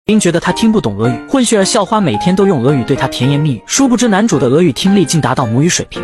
因觉得他听不懂俄语，混血儿校花每天都用俄语对他甜言蜜语，殊不知男主的俄语听力竟达到母语水平。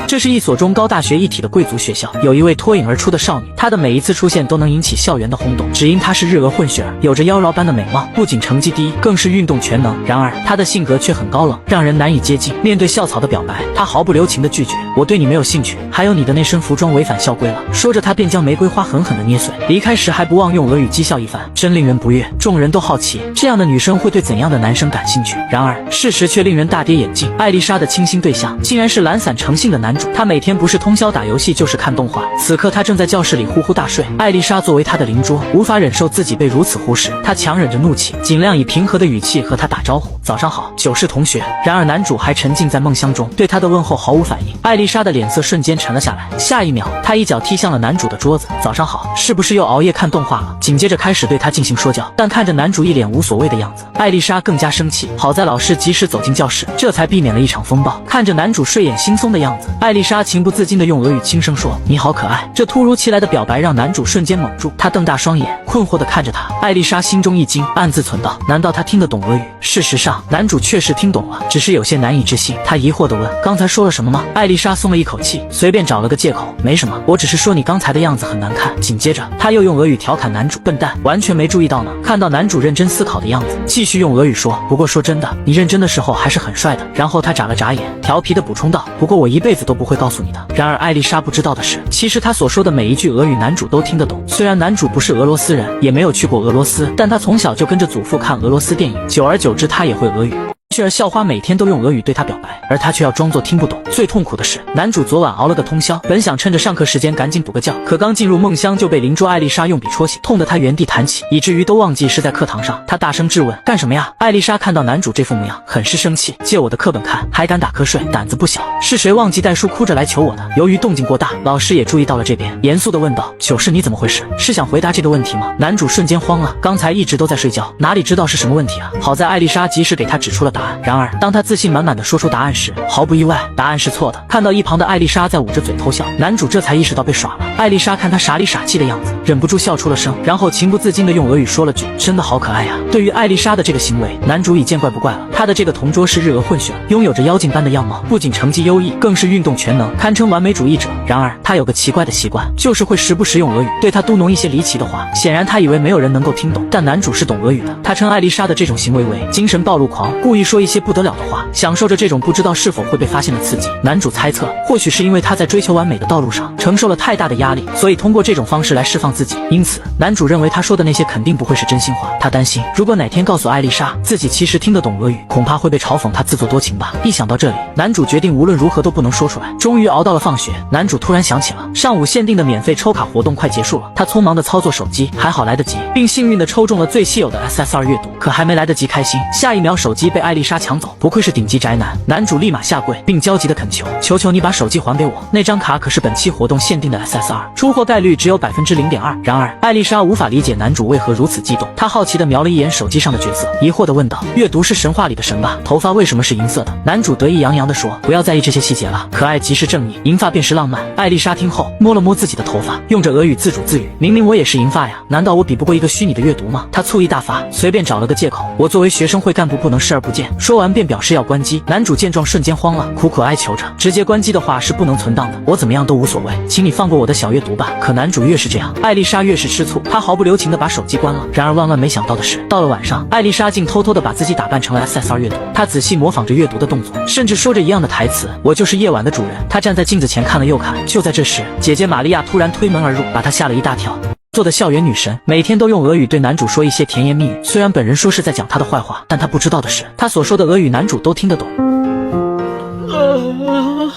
这是一所中高大学一体的贵族学校，有一位脱颖而出的少女，她的每一次出现都能引起校园的轰动，只因她是日俄混血儿，有着妖娆般的美貌，不仅成绩第一，更是运动全能。然而她的性格却很高冷，让人难以接近。面对校草的表白，她毫不留情地拒绝：“我对你没有兴趣，还有你的那身服装违反校规了。”说着，她便将玫瑰花狠狠地捏碎，离开时还不忘用俄语讥笑一番，真令人不悦。众人都好奇，这样的女生会对怎样的男生感兴趣？然而事实却令人大跌眼镜，艾丽莎的倾心对象竟然是懒散成性的男主。他每天不是通宵打游戏就是看动画，此刻他正在教室里呼呼大睡。艾丽莎作为他的邻桌，无法忍受自己被如此忽视，她强忍着怒气，尽量以平和的语气和他打招呼：“早上好，九世同学。”然而男主还沉浸在梦乡中，对他的问候毫无反应。艾丽莎的脸色瞬间沉了下来，下一秒他一脚踢向了男主的桌子：“早上好，是不是又熬夜看动画了？”紧接着开始对他进行说教，但看着男主一脸无所谓的样子，艾丽莎更加生气。好在老师及时走进教室，这才避免了一场风暴。看着男主睡眼惺忪的样子，艾丽莎情不自禁地用俄语轻声说：“你好可爱。”这突如其来的表白让男主瞬间懵住，他瞪大双眼，困惑地看着他。艾丽莎心中一惊，暗自忖道：难道他听得懂俄语？事实上，男主确实听懂了，只是有些难以置信。他疑惑地问：“刚才说了什么吗？”艾丽莎松了一口气，随便找了个借口：“没什么，我只是说你刚才的样子很难看。”紧接着，他又用俄语调侃男主：“笨蛋，完全没注意到呢。”看到男主认真思考的样子，继续用俄语说：“不过说真的，你认真的时候还是很帅的。”然后他眨了眨眼，调皮地补充道：“不过我一辈子都不会告诉你的。”然而艾丽莎不知道的是，其实他所说的每一句俄语男主都听得懂。虽然男主不是俄罗斯人，也没有去过俄罗斯，但他从小就跟着祖父看俄罗斯电影，久而久之他也会俄语。却儿校花每天都用俄语对他表白，而他却要装作听不懂。最痛苦的是，男主昨晚熬了个通宵，本想趁着上课时间赶紧补个觉，可刚进入梦乡就被邻桌艾丽莎用笔戳醒，痛得他原地弹起，以至于都忘记是在课堂上。他大声质问：“干什么呀？”艾丽莎看到男主这副模样，很是生气：“借我的课本看，还敢打瞌睡，胆子不小！是谁忘记带书哭着来求我的？”由于动静过大，老师也注意到了这边，严肃地问道：“九世，你怎么回事？是想回答这个问题吗？”男主瞬间慌了，刚才一直都在睡觉，哪里知道是什么问题啊？好在艾丽莎及时给他指出了答案。然而当他自信满满的说出答案时，毫不意外，答案是错的。看到一旁的艾丽莎在捂着嘴偷笑，男主这才意识到被耍了。艾丽莎看他傻里傻气的样子，忍不住笑出了声，然后情不自禁的用俄语说了句：“真的好可爱呀。”对于艾丽莎的这个行为，男主已见怪不怪了。他的这个同桌是日俄混血，拥有着妖精般的样貌，不仅成绩优异，更是运动全能，堪称完美主义者。然而他有个奇怪的习惯，就是会时不时用俄语对他嘟哝一些离奇的话。显然他以为没有人能够听懂，但男主是懂俄语的。他称艾丽莎的这种行为为精神暴露狂，故意说一些不得了的话，享受着这种不知道是否会被发现的刺激。男主猜测，或许是因为他在追求完美的道路上承受了太大的压力，所以通过这种方式来释放自己。因此男主认为他说的那些肯定不会是真心话。他担心如果哪天告诉艾丽莎自己其实听得懂俄语，恐怕会被嘲讽他自作多情吧。一想到这里，男主决定无论如何都不能说出来。终于熬到了放学，男主突然想起了上午限定的免费抽卡活动快结束了，他匆忙的操作手机，还好来得及，并幸运的抽中了最稀有的 SSR 阅读。可还没来得及开心，下一秒手机被艾丽莎抢走。不愧是顶级宅男，男主立马下跪，并焦急地恳求：“求求你把手机还给我，那张卡可是本期活动限定的 SSR， 出货概率只有0.2%。”然而艾丽莎无法理解男主为何如此激动，她好奇地瞄了一眼手机上的角色，疑惑地问道：“阅读是神话里的神吧？头发为什么是银色的？”男主得意洋洋地说：“不要在意这些细节了，可爱即是正义，银发便是浪漫。”艾丽莎听后摸了摸自己的头发，用着俄语自主自语：“明明我也是银发呀，难道我比不过一个虚拟的阅读吗？”她醋意大发，随便找了个借口：“我作为学生会干部不能视而不见。”说完便表示要关机。男主见状瞬间慌了，苦苦哀求着：“直接关机的话是不能存档的，我怎么样都无所谓，请你放过我的小阅读吧。”可男主越是这样，艾丽莎越是吃醋，她毫不留情地把手机关了。然而万万没想到的是，到了晚上，艾丽莎竟偷偷地把自己打扮成了 SSR 阅读，她仔细模仿着阅读的动作，甚至说着一样的台词：“我就是夜晚的主人。”她站在镜子前看了又看，就在这时，姐姐玛利亚突然推门而入，把她吓了一大跳。做的校园女神，每天都用俄语对男主说一些甜言蜜语。虽然本人说是在讲他的坏话，但他不知道的是，他所说的俄语男主都听得懂。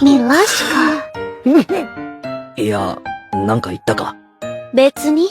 ミラシカ。いや、なんか言ったか。別に。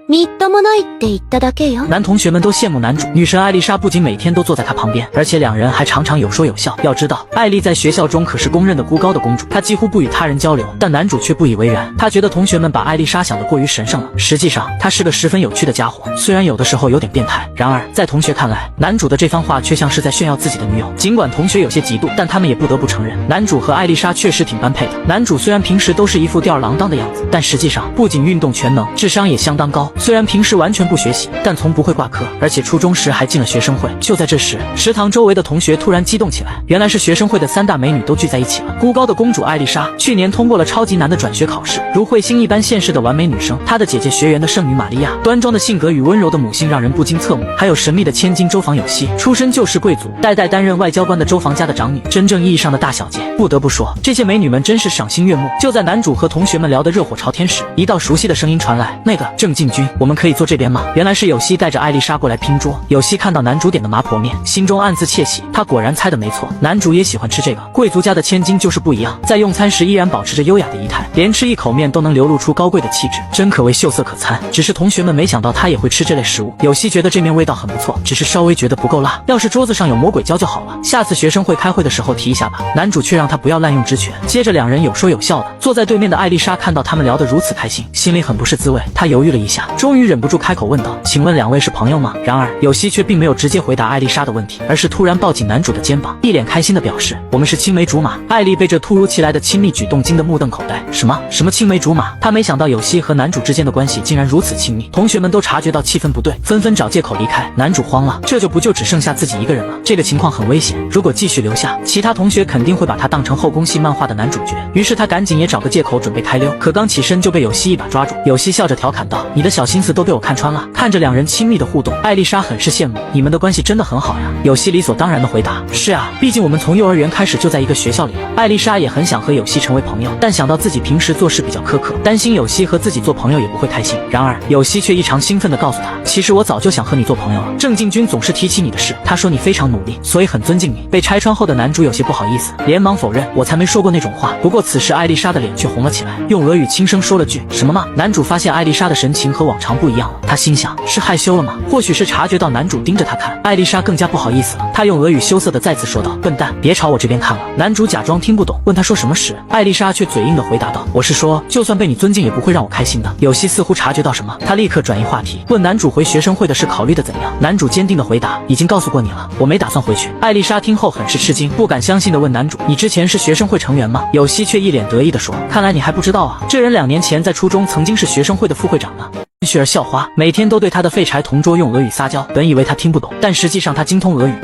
みっともないって言っただけよ。男同学们都羡慕男主，女神艾丽莎不仅每天都坐在他旁边，而且两人还常常有说有笑。要知道，艾丽在学校中可是公认的孤高的公主，她几乎不与他人交流，但男主却不以为然。他觉得同学们把艾丽莎想得过于神圣了，实际上她是个十分有趣的家伙，虽然有的时候有点变态。然而在同学看来，男主的这番话却像是在炫耀自己的女友。尽管同学有些嫉妒，但他们也不得不承认，男主和艾丽莎确实挺般配的。男主虽然平时都是一副吊儿郎当的样子，但实际上不仅运动全能，智商也相当高。虽然平时完全不学习，但从不会挂科，而且初中时还进了学生会。就在这时，食堂周围的同学突然激动起来，原来是学生会的3大美女都聚在一起了。孤高的公主艾丽莎去年通过了超级难的转学考试，如彗星一般现世的完美女生。她的姐姐学园的圣女玛利亚，端庄的性格与温柔的母性让人不禁侧目。还有神秘的千金周防有希，出身旧式贵族，代代担任外交官的周防家的长女，真正意义上的大小姐。不得不说，这些美女们真是赏心悦目。就在男主和同学们聊得热火朝天时，一道熟悉的声音传来：“那个郑进军，我们可以坐这边吗？”原来是有希带着艾丽莎过来拼桌。有希看到男主点的麻婆面，心中暗自窃喜，他果然猜得没错，男主也喜欢吃这个。贵族家的千金就是不一样，在用餐时依然保持着优雅的仪态，连吃一口面都能流露出高贵的气质，真可谓秀色可餐。只是同学们没想到他也会吃这类食物。有希觉得这面味道很不错，只是稍微觉得不够辣，要是桌子上有魔鬼椒就好了，下次学生会开会的时候提一下吧。男主却让他不要滥用职权。接着两人有说有笑的。坐在对面的艾丽莎看到他们聊得如此开心，心里很不是滋味。她犹豫了一下，终于忍不住开口问道：“请问两位是朋友吗？”然而有希却并没有直接回答艾丽莎的问题，而是突然抱紧男主的肩膀，一脸开心地表示：“我们是青梅竹马。”艾丽被这突如其来的亲密举动惊得目瞪口呆。什么青梅竹马？她没想到有希和男主之间的关系竟然如此亲密。同学们都察觉到气氛不对，纷纷找借口离开。男主慌了，这不就只剩下自己一个人了？这个情况很危险，如果继续留下，其他同学肯定会把他当成后宫戏漫画的男主角。于是他赶紧也找个借口准备开溜，可刚起身就被有希一把抓住。有希笑着调侃道：“你的小心思都被我看穿了。”看着两人亲密的互动，艾丽莎很是羡慕：“你们的关系真的很好呀。”有希理所当然的回答：“是啊，毕竟我们从幼儿园开始就在一个学校里了。”艾丽莎也很想和有希成为朋友，但想到自己平时做事比较苛刻，担心有希和自己做朋友也不会开心。然而有希却异常兴奋地告诉他：“其实我早就想和你做朋友了。郑进军总是提起你的事，他说你非常努力，所以很尊敬你。”被拆穿后的男主有些不好意思，连忙否认：“我才没说过那种话。”不过此时艾丽莎的脸却红了起来，用俄语轻声说了句：“什么吗？”男主发现艾丽莎的神情和往常不一样了，他心想：是害羞了吗？或许是察觉到男主盯着他看，艾丽莎更加不好意思了。她用俄语羞涩地再次说道：“笨蛋，别朝我这边看了。”男主假装听不懂，问他说什么时，艾丽莎却嘴硬地回答道：“我是说，就算被你尊敬，也不会让我开心的。”有希似乎察觉到什么，他立刻转移话题，问男主回学生会的事考虑的怎样。男主坚定地回答：“已经告诉过你了，我没打算回去。”艾丽莎听后很是吃惊，不敢相信地问男主：“你之前是学生会成员吗？”有希却一脸得意地说：“看来你还不知道啊，这人2年前在初中曾经是学生会的副会长呢。”雪儿校花每天都对他的废柴同桌用俄语撒娇，本以为他听不懂，但实际上他精通俄语。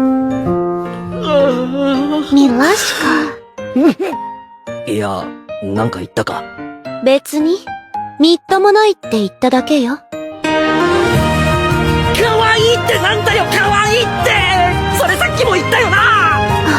ミラシカ。いや、なんか言ったか。別に。みっともないって言っただけよ。可愛いってなんだよ、可愛いって。それさっきも言ったよな。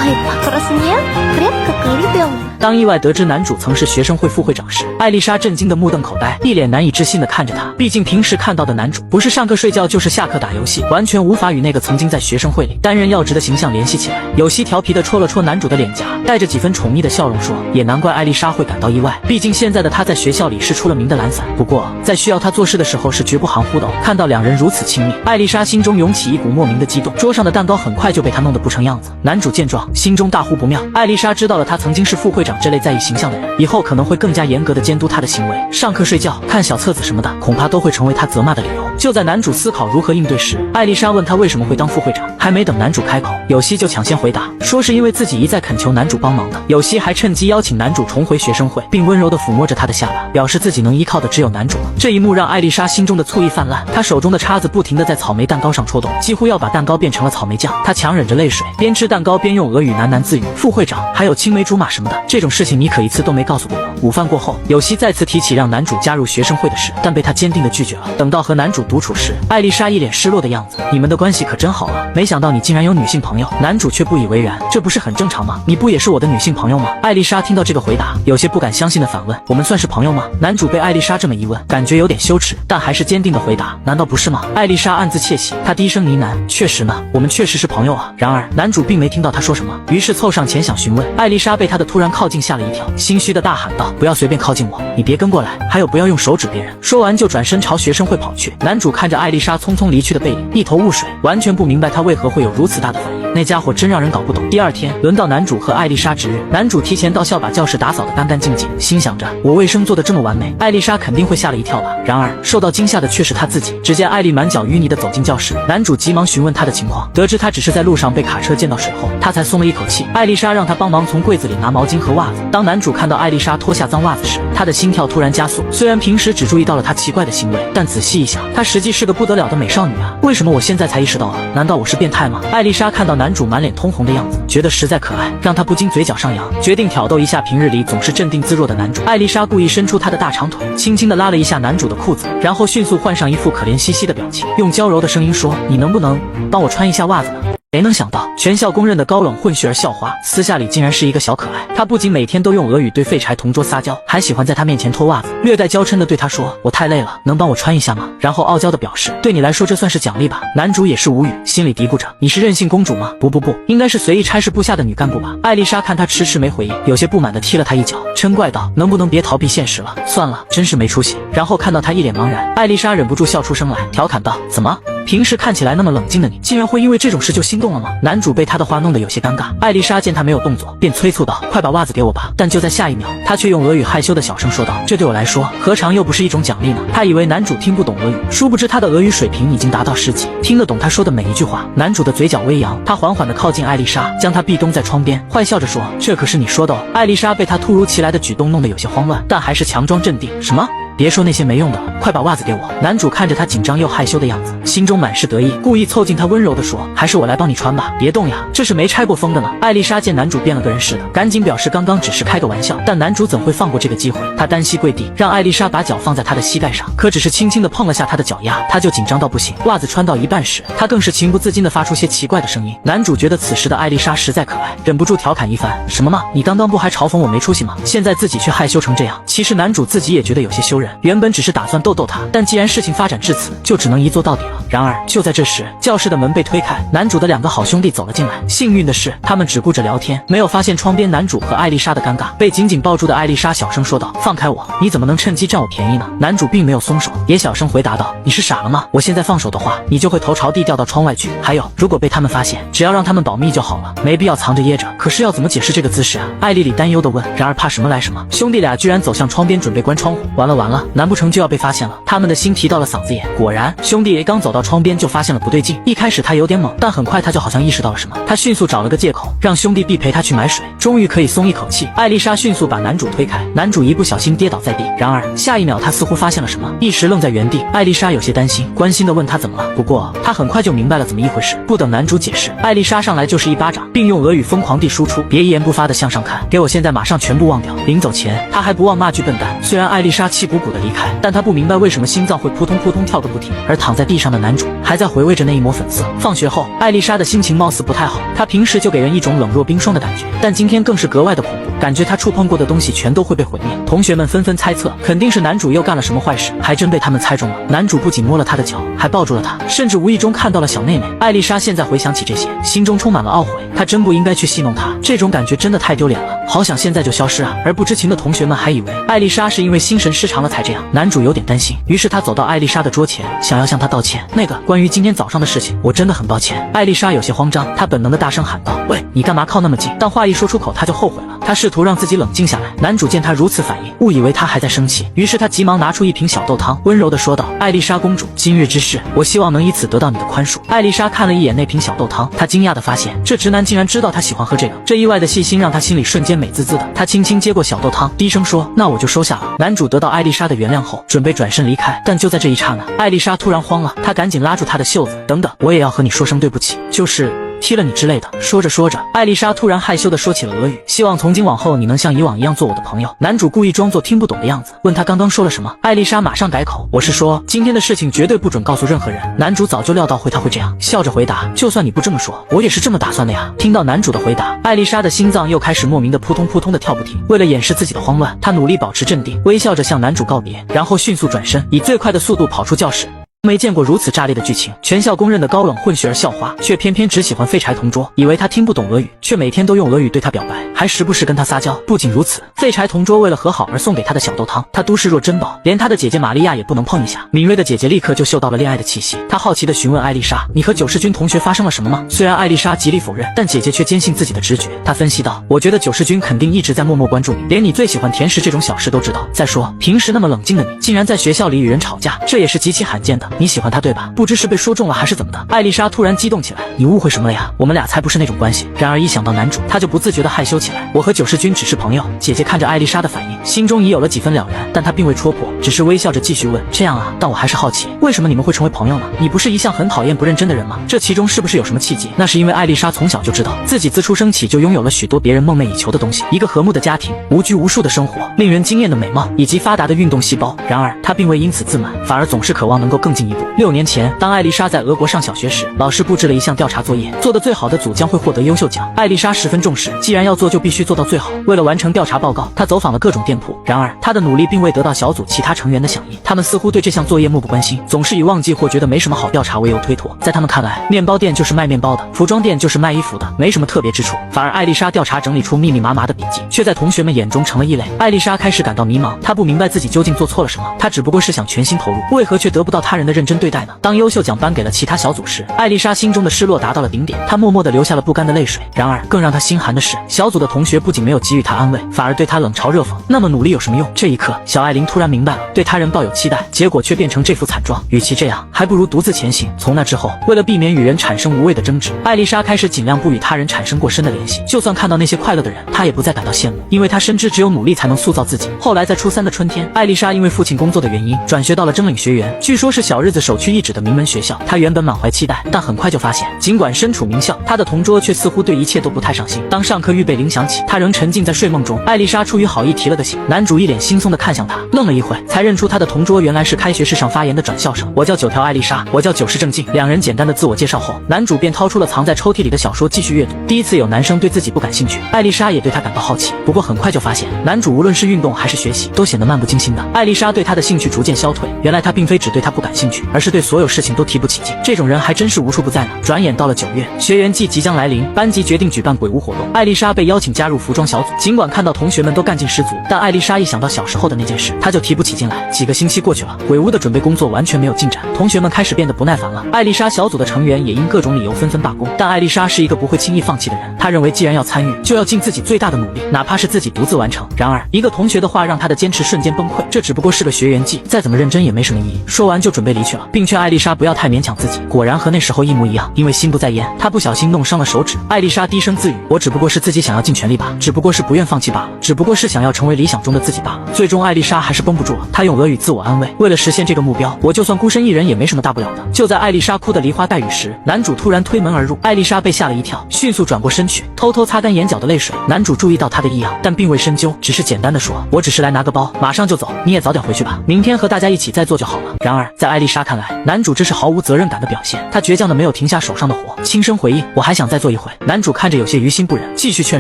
Ай, покраснел, крепко как ребенок。当意外得知男主曾是学生会副会长时，艾丽莎震惊得目瞪口呆，一脸难以置信地看着他。毕竟平时看到的男主不是上课睡觉就是下课打游戏，完全无法与那个曾经在学生会里担任要职的形象联系起来。有希调皮地戳了戳男主的脸颊，带着几分宠溺的笑容说：“也难怪艾丽莎会感到意外，毕竟现在的她在学校里是出了名的懒散。不过在需要她做事的时候是绝不含糊的哦。”看到两人如此亲密，艾丽莎心中涌起一股莫名的激动。桌上的蛋糕很快就被她弄得不成样子。男主见状，心中大呼不妙。艾丽莎知道了他曾经是副会长这类在意形象的人，以后可能会更加严格的监督他的行为。上课睡觉、看小册子什么的，恐怕都会成为他责骂的理由。就在男主思考如何应对时，艾丽莎问他为什么会当副会长。还没等男主开口，有希就抢先回答，说是因为自己一再恳求男主帮忙的。有希还趁机邀请男主重回学生会，并温柔地抚摸着他的下巴，表示自己能依靠的只有男主了。这一幕让艾丽莎心中的醋意泛滥，她手中的叉子不停地在草莓蛋糕上戳动，几乎要把蛋糕变成了草莓酱。她强忍着泪水，边吃蛋糕边用俄语喃喃自语：“副会长，还有青梅竹马什么的，这种事情你可一次都没告诉过我。”午饭过后，有希再次提起让男主加入学生会的事，但被他坚定地拒绝了。等到和男主独处时，艾丽莎一脸失落的样子：“你们的关系可真好啊，没想到你竟然有女性朋友。”男主却不以为然：“这不是很正常吗？你不也是我的女性朋友吗？”艾丽莎听到这个回答，有些不敢相信地反问：“我们算是朋友吗？”男主被艾丽莎这么一问，感觉有点羞耻，但还是坚定地回答：“难道不是吗？”艾丽莎暗自窃喜，她低声呢喃：“确实呢，我们确实是朋友啊。”然而男主并没听到她说什么，于是凑上前想询问。艾丽莎被他的突然靠近近吓了一跳，心虚的大喊道：“不要随便靠近我，你别跟过来，还有不要用手指别人。”说完就转身朝学生会跑去。男主看着艾丽莎匆匆离去的背影，一头雾水，完全不明白她为何会有如此大的反应。那家伙真让人搞不懂。第二天轮到男主和艾丽莎值日，男主提前到校把教室打扫得干干净净，心想着我卫生做得这么完美，艾丽莎肯定会吓了一跳吧。然而受到惊吓的却是他自己。只见艾丽满脚淤泥地走进教室，男主急忙询问她的情况，得知她只是在路上被卡车溅到水后，他才松了一口气。艾丽莎让他帮忙从柜子里拿毛巾和袜子。当男主看到艾丽莎脱下脏袜子时，他的心跳突然加速。虽然平时只注意到了她奇怪的行为，但仔细一想，她实际是个不得了的美少女啊！为什么我现在才意识到啊？难道我是变态吗？艾丽莎看到男主满脸通红的样子，觉得实在可爱，让她不禁嘴角上扬，决定挑逗一下平日里总是镇定自若的男主。艾丽莎故意伸出她的大长腿，轻轻地拉了一下男主的裤子，然后迅速换上一副可怜兮兮的表情，用娇柔的声音说：“你能不能帮我穿一下袜子呢？”谁能想到，全校公认的高冷混血儿校花，私下里竟然是一个小可爱。她不仅每天都用俄语对废柴同桌撒娇，还喜欢在他面前脱袜子，略带娇嗔地对他说：“我太累了，能帮我穿一下吗？”然后傲娇地表示：“对你来说这算是奖励吧。”男主也是无语，心里嘀咕着：“你是任性公主吗？不，应该是随意差事部下的女干部吧。”艾丽莎看他迟迟没回应，有些不满地踢了他一脚，嗔怪道：“能不能别逃避现实了？算了，真是没出息。”然后看到他一脸茫然，艾丽莎忍不住笑出声来，调侃道：“怎么？平时看起来那么冷静的你，竟然会因为这种事就心动了吗？”男主被他的话弄得有些尴尬，艾丽莎见他没有动作，便催促道：“快把袜子给我吧！”但就在下一秒，他却用俄语害羞的小声说道：“这对我来说，何尝又不是一种奖励呢？”他以为男主听不懂俄语，殊不知他的俄语水平已经达到10级，听得懂他说的每一句话。男主的嘴角微扬，他缓缓地靠近艾丽莎，将她壁咚在窗边，坏笑着说：“这可是你说的哦。”艾丽莎被他突如其来的举动弄得有些慌乱，但还是强装镇定：“什么？别说那些没用的了，快把袜子给我。”男主看着他紧张又害羞的样子，心中满是得意，故意凑近他温柔地说：“还是我来帮你穿吧，别动呀，这是没拆过封的呢。”艾丽莎见男主变了个人似的，赶紧表示刚刚只是开个玩笑，但男主怎会放过这个机会？他单膝跪地，让艾丽莎把脚放在他的膝盖上，可只是轻轻地碰了下他的脚丫，他就紧张到不行。袜子穿到一半时，他更是情不自禁地发出些奇怪的声音。男主觉得此时的艾丽莎实在可爱，忍不住调侃一番：“什么嘛，你刚刚不还嘲讽我没出息吗？现在自己却害羞成这样。”其实男主自己也觉得有些羞人，原本只是打算逗逗他，但既然事情发展至此，就只能一做到底了。然而就在这时，教室的门被推开，男主的2个好兄弟走了进来。幸运的是，他们只顾着聊天，没有发现窗边男主和艾丽莎的尴尬。被紧紧抱住的艾丽莎小声说道：“放开我，你怎么能趁机占我便宜呢？”男主并没有松手，也小声回答道：“你是傻了吗？我现在放手的话，你就会头朝地掉到窗外去。还有，如果被他们发现，只要让他们保密就好了，没必要藏着掖着。可是要怎么解释这个姿势啊？”艾丽丽担忧地问。然而怕什么来什么，兄弟俩居然走向窗边准备关窗户。完了，难不成就要被发现了？他们的心提到了嗓子眼。果然，兄弟 A 刚走到窗边就发现了不对劲。一开始他有点懵，但很快他就好像意识到了什么，他迅速找了个借口，让兄弟 B 陪他去买水，终于可以松一口气。艾丽莎迅速把男主推开，男主一不小心跌倒在地。然而下一秒他似乎发现了什么，一时愣在原地。艾丽莎有些担心，关心地问他怎么了。不过他很快就明白了怎么一回事。不等男主解释，艾丽莎上来就是一巴掌，并用俄语疯狂地输出：“别一言不发地向上看，给我现在马上全部忘掉。”临走前他还不忘骂句笨蛋。虽然艾丽莎气鼓鼓地离开，但他不明白为什么心脏会扑通扑通跳个不停。而躺在地上的男主还在回味着那一抹粉色。放学后，艾丽莎的心情貌似不太好，她平时就给人一种冷若冰霜的感觉，但今天更是格外的恐怖，感觉她触碰过的东西全都会被毁灭。同学们纷纷猜测，肯定是男主又干了什么坏事，还真被他们猜中了。男主不仅摸了她的脚，还抱住了她，甚至无意中看到了小妹妹。艾丽莎现在回想起这些，心中充满了懊悔，她真不应该去戏弄她，这种感觉真的太丢脸了，好想现在就消失啊！而不知情的同学们还以为艾丽莎是因为精神失常了才这样。男主有点担心，于是他走到艾丽莎的桌前，想要向她道歉。那个关于今天早上的事情，我真的很抱歉。艾丽莎有些慌张，她本能的大声喊道：“喂，你干嘛靠那么近？”但话一说出口，她就后悔了。她试图让自己冷静下来。男主见她如此反应，误以为她还在生气，于是他急忙拿出一瓶小豆汤，温柔地说道：“艾丽莎公主，今日之事，我希望能以此得到你的宽恕。”艾丽莎看了一眼那瓶小豆汤，她惊讶地发现这直男竟然知道她喜欢喝这个，这意外的细心让她心里瞬间美滋滋的。她轻轻接过小豆汤，低声说：“那我就收下了。”男主得到艾丽莎的原谅后，准备转身离开，但就在这一刹那，艾丽莎突然慌了，她赶紧拉住他的袖子：“等等，我也要和你说声对不起，就是踢了你之类的。”说着说着，艾丽莎突然害羞地说起了俄语，希望从今往后你能像以往一样做我的朋友。男主故意装作听不懂的样子，问他刚刚说了什么。艾丽莎马上改口：“我是说今天的事情绝对不准告诉任何人。”男主早就料到他会这样，笑着回答：“就算你不这么说，我也是这么打算的呀。”听到男主的回答，艾丽莎的心脏又开始莫名的扑通扑通的跳不停。为了掩饰自己的慌乱，她努力保持镇定，微笑着向男主告别，然后迅速转身，以最快的速度跑出教室。没见过如此炸裂的剧情，全校公认的高冷混血儿校花，却偏偏只喜欢废柴同桌，以为他听不懂俄语，却每天都用俄语对他表白，还时不时跟他撒娇。不仅如此，废柴同桌为了和好而送给他的小豆汤，他都视若珍宝，连他的姐姐玛利亚也不能碰一下。敏锐的姐姐立刻就嗅到了恋爱的气息，她好奇地询问艾丽莎：“你和九世君同学发生了什么吗？”虽然艾丽莎极力否认，但姐姐却坚信自己的直觉。她分析道：“我觉得九世君肯定一直在默默关注你，连你最喜欢甜食这种小事都知道。再说，平时那么冷静的你，竟然在学校里与人吵架，这也是极其罕见的。你喜欢他对吧？不知是被说中了还是怎么的。”艾丽莎突然激动起来：“你误会什么了呀？我们俩才不是那种关系。”然而一想到男主，她就不自觉地害羞起来。“我和九世君只是朋友。”姐姐看着艾丽莎的反应，心中已有了几分了然，但她并未戳破，只是微笑着继续问：“这样啊，但我还是好奇，为什么你们会成为朋友呢？你不是一向很讨厌不认真的人吗？这其中是不是有什么契机？”那是因为艾丽莎从小就知道自己自出生起就拥有了许多别人梦寐以求的东西，一个和睦的家庭，无拘无束的生活，令人惊艳的美貌，以及发达的运动细胞。然而她并未因此自满，反而总是渴望能够更进一步。6年前，当艾丽莎在俄国上小学时，老师布置了一项调查作业，做得最好的组将会获得优秀奖。艾丽莎十分重视，既然要做就必须做到最好。为了完成调查报告，她走访了各种店铺，然而她的努力并未得到小组其他成员的响应，他们似乎对这项作业漠不关心，总是以忘记或觉得没什么好调查为由推脱。在他们看来，面包店就是卖面包的，服装店就是卖衣服的，没什么特别之处。反而艾丽莎调查整理出密密麻麻的笔记，却在同学们眼中成了异类。艾丽莎开始感到迷茫，她不明白自己究竟做错了什么，她只不过是想全心投入，为何却得不到他人的认真对待呢？当优秀奖颁给了其他小组时，艾丽莎心中的失落达到了顶点，她默默地流下了不甘的泪水。然而更让她心寒的是，小组的同学不仅没有给予她安慰，反而对她冷嘲热讽。那么努力有什么用？这一刻，小艾琳突然明白了，对他人抱有期待，结果却变成这副惨状。与其这样，还不如独自前行。从那之后，为了避免与人产生无谓的争执，艾丽莎开始尽量不与他人产生过深的联系。就算看到那些快乐的人，她也不再感到羡慕，因为她深知只有努力才能塑造自己。后来在初3的春天，艾丽莎因为父亲工作的原因，转学到了真领学园，据说是小日子首屈一指的名门学校。她原本满怀期待，但很快就发现，尽管身处名校，她的同桌却似乎对一切都不太上心。当上课预备铃响起，她仍沉浸在睡梦中。艾丽莎出于好意提了个醒，男主一脸惺忪地看向她，愣了一会，才认出她的同桌原来是开学式上发言的转校生。“我叫九条艾丽莎，我叫九世正静。”两人简单的自我介绍后，男主便掏出了藏在抽屉里的小说继续阅读。第一次有男生对自己不感兴趣，艾丽莎也对他感到好奇，不过很快就发现，男主无论是运动还是学习，都显得漫不经心的。艾丽莎对他的兴趣逐渐消退，原来他并非只对他不感兴趣，而是对所有事情都提不起劲。这种人还真是无处不在呢。转眼到了9月，学园季即将来临，班级决定举办鬼屋活动，艾丽莎被邀请加入服装小组。尽管看到同学们都干劲十足，但艾丽莎一想到小时候的那件事，她就提不起劲来。几个星期过去了，鬼屋的准备工作完全没有进展，同学们开始变得不耐烦了。艾丽莎小组的成员也因各种理由纷纷罢工，但艾丽莎是一个不会轻易放弃的人，她认为既然要参与，就要尽自己最大的努力，哪怕是自己独自完成。然而一个同学的话让她的坚持瞬间崩溃，这只不过是个学园季，再怎么认真也没什么意义。说完就准备离去了，并劝艾丽莎不要太勉强自己。果然和那时候一模一样，因为心不在焉，她不小心弄伤了手指。艾丽莎低声自语：“我只不过是自己想要尽全力罢了，只不过是不愿放弃罢了，只不过是想要成为理想中的自己罢了。”最终艾丽莎还是绷不住了，她用俄语自我安慰：“为了实现这个目标，我就算孤身一人也没什么大不了的。”就在艾丽莎哭得梨花带雨时，男主突然推门而入，艾丽莎被吓了一跳，迅速转过身去，偷偷擦干眼角的泪水。男主注意到她的异样，但并未深究，只是简单的说：“我只是来拿个包，马上就走，你也早点回去吧，明天和大家一起再做就好了。”然而在艾丽莎看来，男主这是毫无责任感的表现，她倔强的没有停下手上的活，轻声回应：“我还想再做一会。”男主看着有些于心不忍，继续劝